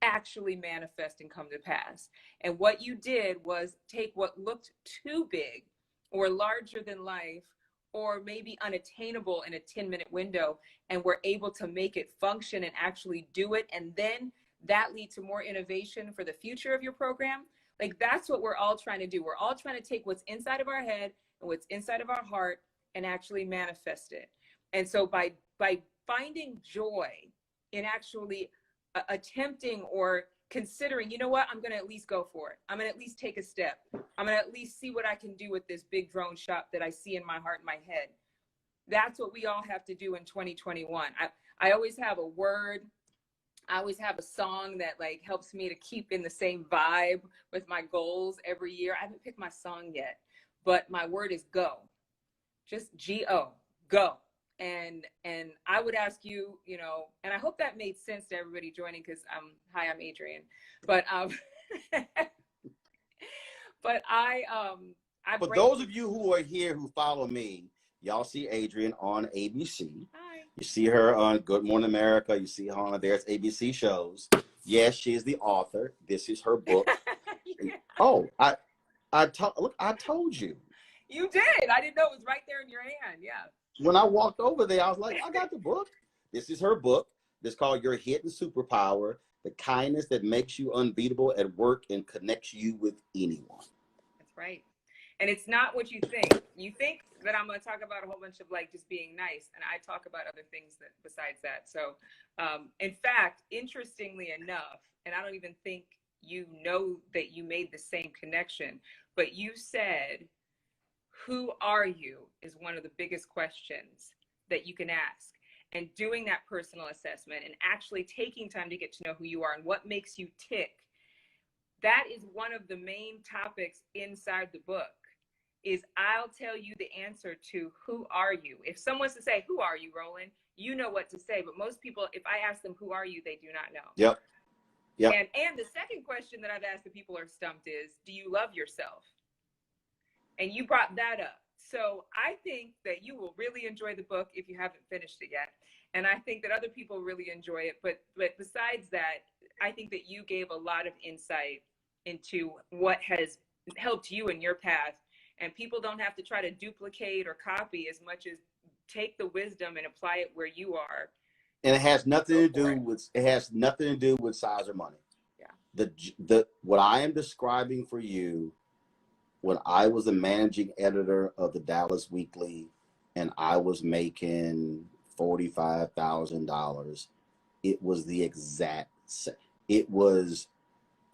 actually manifest and come to pass. And what you did was take what looked too big or larger than life or maybe unattainable in a 10-minute window, and were able to make it function and actually do it. And then that lead to more innovation for the future of your program. Like, that's what we're all trying to do. We're all trying to take what's inside of our head and what's inside of our heart and actually manifest it. And so by finding joy in actually attempting or considering, you know what, I'm going to at least go for it. I'm going to at least take a step. I'm going to at least see what I can do with this big drone shop that I see in my heart and my head. That's what we all have to do in 2021. I always have a word. I always have a song that like helps me to keep in the same vibe with my goals every year. I haven't picked my song yet, but my word is go. Just G-O, go. And I would ask you, you know, and I hope that made sense to everybody joining, because hi, I'm Adrienne, but but for those of you who are here who follow me, y'all see Adrienne on ABC. Hi. You see her on Good Morning America. You see her on various ABC shows. Yes, she is the author. This is her book. Yeah. Oh, I told you. You did. I didn't know it was right there in your hand. Yeah. When I walked over there, I was like, I got the book. This is her book. It's called Your Hidden SuperPower, the kindness that makes you unbeatable at work and connects you with anyone. That's right. And it's not what you think. You think that I'm going to talk about a whole bunch of like just being nice, and I talk about other things that besides that. So in fact, interestingly enough, and I don't even think you know that you made the same connection, but you said, who are you is one of the biggest questions that you can ask. And doing that personal assessment and actually taking time to get to know who you are and what makes you tick, that is one of the main topics inside the book. Is I'll tell you the answer to who are you. If someone wants to say, who are you, Roland? You know what to say. But most people, if I ask them, who are you, they do not know. Yep. Yep. And the second question that I've asked the people are stumped is, do you love yourself? And you brought that up. So I think that you will really enjoy the book if you haven't finished it yet. And I think that other people really enjoy it. But besides that, I think that you gave a lot of insight into what has helped you in your path. And people don't have to try to duplicate or copy as much as take the wisdom and apply it where you are. And it has nothing to do with size or money. Yeah. What I am describing for you, when I was the managing editor of the Dallas Weekly and I was making $45,000, it was the exact same. It was,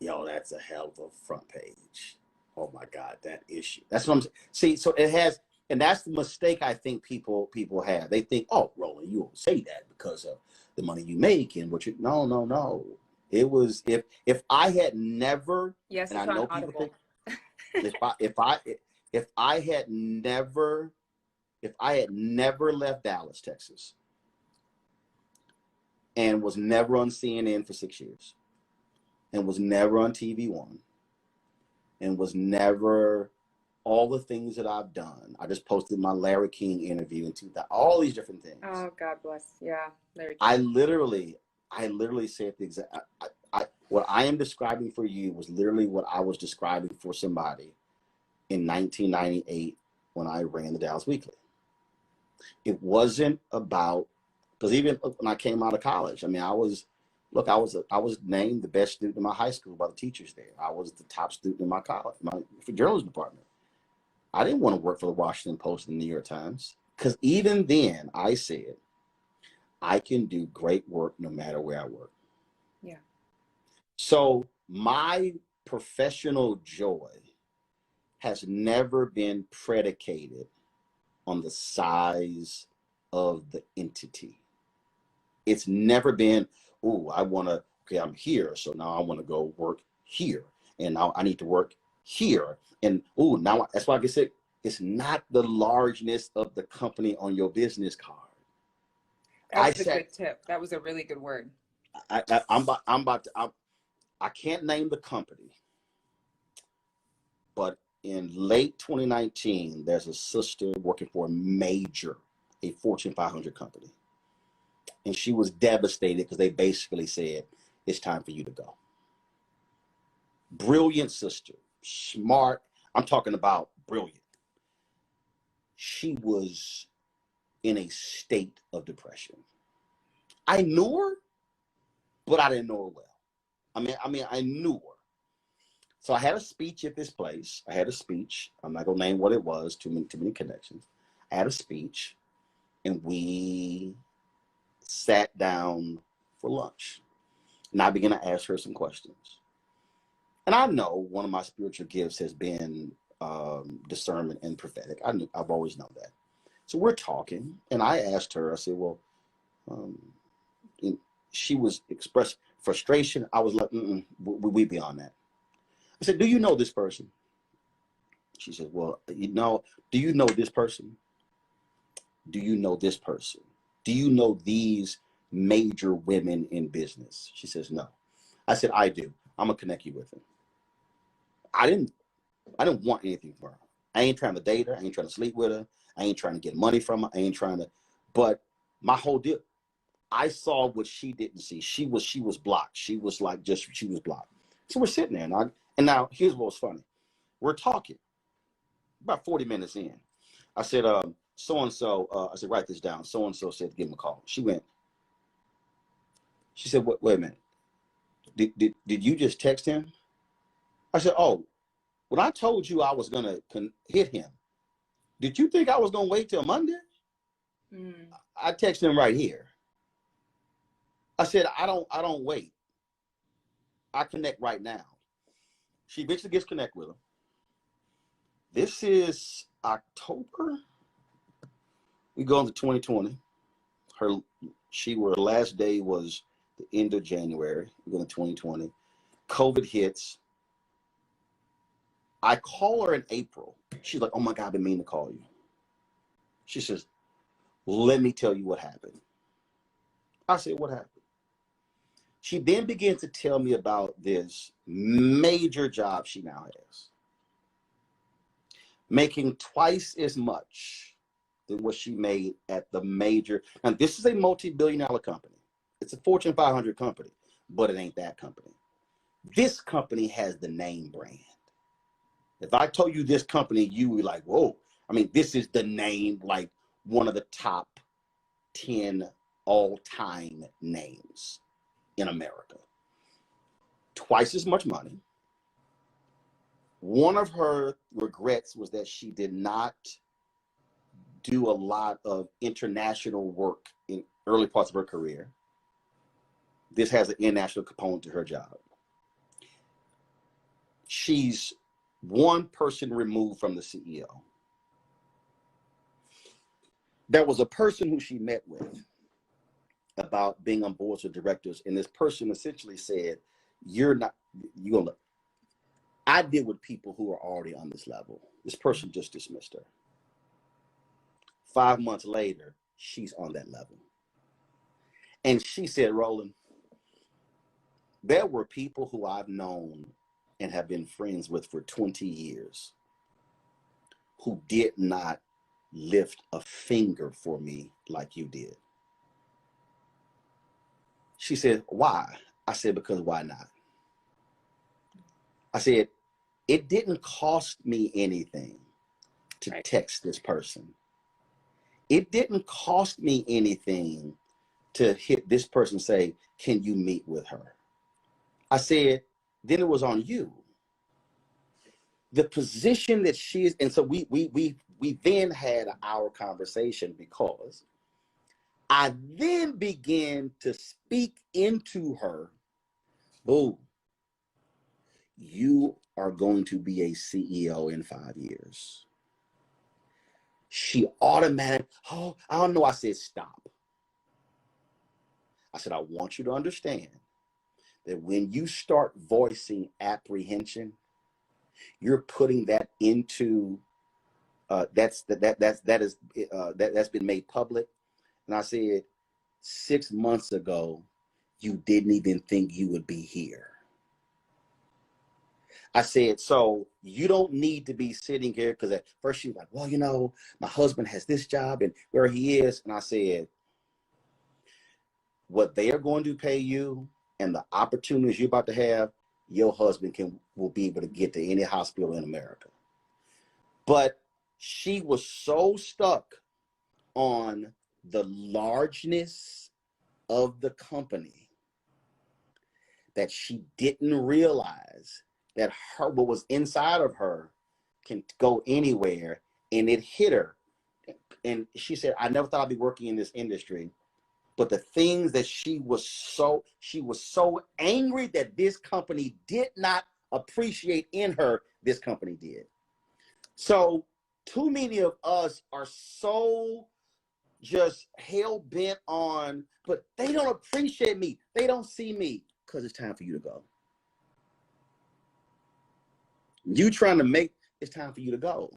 that's a hell of a front page. Oh my God, that issue. That's what I'm saying. See, so it has, and that's the mistake I think people have. They think, oh, Roland, you won't say that because of the money you make and what you. No. It was if I had never. Yes, and it's I know on Audible. If I had never left Dallas, Texas, and was never on CNN for 6 years, and was never on TV One, and was never all the things that I've done. I just posted my Larry King interview in 2000, all these different things. Oh, God bless. Yeah, Larry King. I literally said the exact, what I am describing for you was literally what I was describing for somebody in 1998 when I ran the Dallas Weekly. It wasn't about, because even when I came out of college, I mean, I was named the best student in my high school by the teachers there. I was the top student in my college, for journalism department. I didn't want to work for the Washington Post and the New York Times, because even then I said, I can do great work no matter where I work. Yeah. So my professional joy has never been predicated on the size of the entity. It's never been, I'm here, so now I want to go work here, and now I need to work here, and now that's why I can say it's not the largeness of the company on your business card. That's a good tip. That was a really good word. I can't name the company, but in late 2019, there's a sister working for a Fortune 500 company. And she was devastated because they basically said, it's time for you to go. brilliant sister, smart. I'm talking about brilliant. She was in a state of depression. I knew her, but I didn't know her well. I knew her. So I had a speech at this place. I had a speech. I'm not gonna name what it was. Too many connections. I had a speech, and we sat down for lunch. And I began to ask her some questions. And I know one of my spiritual gifts has been discernment and prophetic. I've always known that. So we're talking, and I asked her. I said, "Well," she was expressing frustration. I was like, "We beyond that." I said, "Do you know this person?" She said, "Well, do you know this person? Do you know this person? Do you know these major women in business?" She says, "No." I said, "I do. I'm gonna connect you with them." I didn't want anything from her. I ain't trying to date her. I ain't trying to sleep with her. I ain't trying to get money from her. I ain't trying to, my whole deal, I saw what she didn't see. She was blocked. She was blocked. So we're sitting there, and now here's what was funny. We're talking about 40 minutes in. I said, so-and-so, I said, "Write this down." So-and-so said, "Give him a call." She said, "Wait a minute. Did you just text him?" I said, "Oh, when I told you I was going to hit him, did you think I was going to wait till Monday?" I texted him right here. I said, I don't wait. I connect right now. She eventually gets connect with him. This is October. We go into 2020. Her last day was the end of January. We go into 2020. COVID hits. I call her in April. She's like, "Oh my God, I've been meaning to call you." She says, "Let me tell you what happened." I said, "What happened?" She then began to tell me about this major job she now has, making twice as much than what she made at the major. And this is a multi-billion-dollar company. It's a Fortune 500 company, but it ain't that company. This company has the name brand. If I told you this company, you would be like, "Whoa." This is the name, like one of the top 10 all-time names in America. Twice as much money. One of her regrets was that she did not do a lot of international work in early parts of her career. This has an international component to her job. She's one person removed from the CEO. There was a person who she met with about being on boards of directors, and this person essentially said, "You're gonna look. I deal with people who are already on this level." This person just dismissed her. 5 months later, she's on that level. And she said, "Roland, there were people who I've known and have been friends with for 20 years who did not lift a finger for me like you did." She said, "Why?" I said, "Because why not?" I said, "It didn't cost me anything to text this person. It didn't cost me anything to hit this person, say, 'Can you meet with her?' I said, then it was on you. The position that she is." And so we then had our conversation, because I then began to speak into her, "Boo, you are going to be a CEO in 5 years." She automatically, "Oh, I don't know." I said, "Stop." I said, "I want you to understand that when you start voicing apprehension, you're putting that into that's been made public." And I said, 6 months ago, you didn't even think you would be here. I said, so you don't need to be sitting here, because at first she was like, "Well, my husband has this job and where he is." And I said, what they are going to pay you and the opportunities you're about to have, your husband will be able to get to any hospital in America. But she was so stuck on the largeness of the company that she didn't realize that what was inside of her can go anywhere, and it hit her. And she said, I never thought I'd be working in this industry. But the things that she was so angry that this company did not appreciate in her, this company did. So too many of us are so just hell-bent on, but they don't appreciate me. They don't see me, because it's time for you to go. You trying to make, it's time for you to go.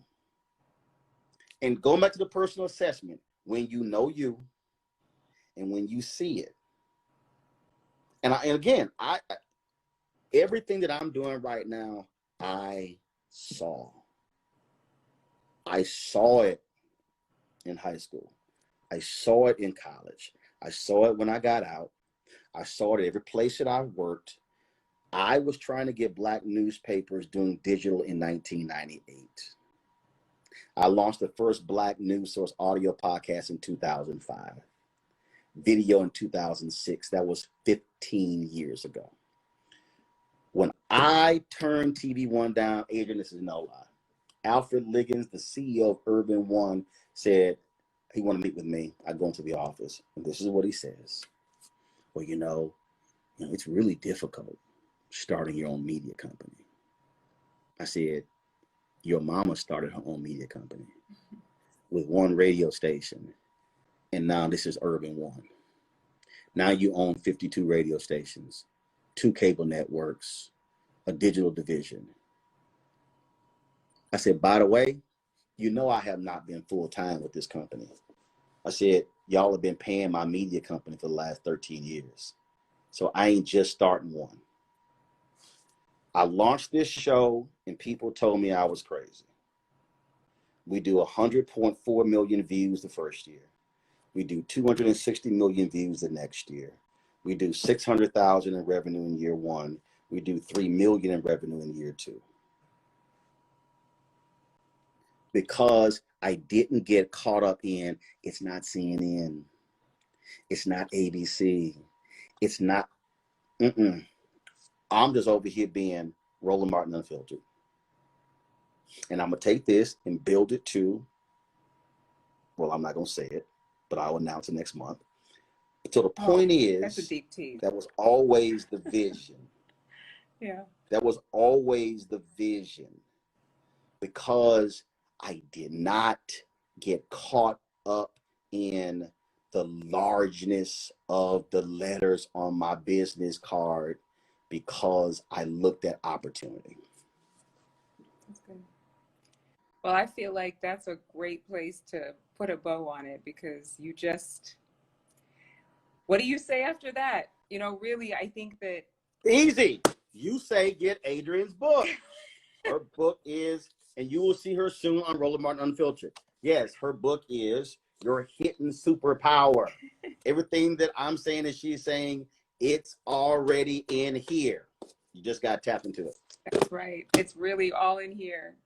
And going back to the personal assessment, when you know you and when you see it. And again, everything that I'm doing right now, I saw. I saw it in high school. I saw it in college. I saw it when I got out. I saw it every place that I worked. I was trying to get Black newspapers doing digital in 1998. I launched the first Black news source audio podcast in 2005. Video in 2006. That was 15 years ago. When I turned TV One down, Adrienne, this is no lie. Alfred Liggins, the CEO of Urban One, said he wanted to meet with me. I go into the office, and this is what he says. Well, you know, it's really difficult starting your own media company. I said, your mama started her own media company with one radio station, and now this is Urban One. Now you own 52 radio stations, 2 cable networks, a digital division. I said, by the way, you know I have not been full-time with this company. I said, y'all have been paying my media company for the last 13 years. So I ain't just starting one. I launched this show and people told me I was crazy. We do 100.4 million views the first year. We do 260 million views the next year. We do 600,000 in revenue in year 1. We do 3 million in revenue in year 2. Because I didn't get caught up in, it's not CNN, it's not ABC, it's not, I'm just over here being Roland Martin Unfiltered. And I'm gonna take this and build it to, well, I'm not gonna say it, but I'll announce it next month. So the point is, that's a deep tease. That was always the vision. Yeah. That was always the vision, because I did not get caught up in the largeness of the letters on my business card, because I looked at opportunity. That's good. Well, I feel like that's a great place to put a bow on it, because you just, what do you say after that? You know, really, I think that. Easy. You say get Adrienne's book. Her book is, and you will see her soon on Roland Martin Unfiltered. Yes, her book is Your Hidden Superpower. Everything that I'm saying and she's saying, it's already in here. You just got to tap into it. That's right. It's really all in here.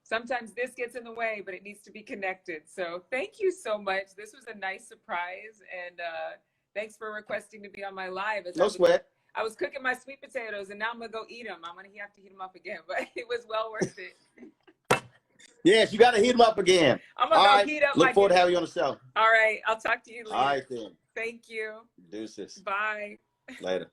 Sometimes this gets in the way, but it needs to be connected. So thank you so much. This was a nice surprise. And thanks for requesting to be on my live. No sweat. I was cooking my sweet potatoes, and now I'm going to go eat them. I'm going to have to heat them up again, but it was well worth it. Yes, you got to heat them up again. I'm going to go heat up. Look forward to having you on the show. All right. I'll talk to you later. All right, then. Thank you. Deuces. Bye. Later.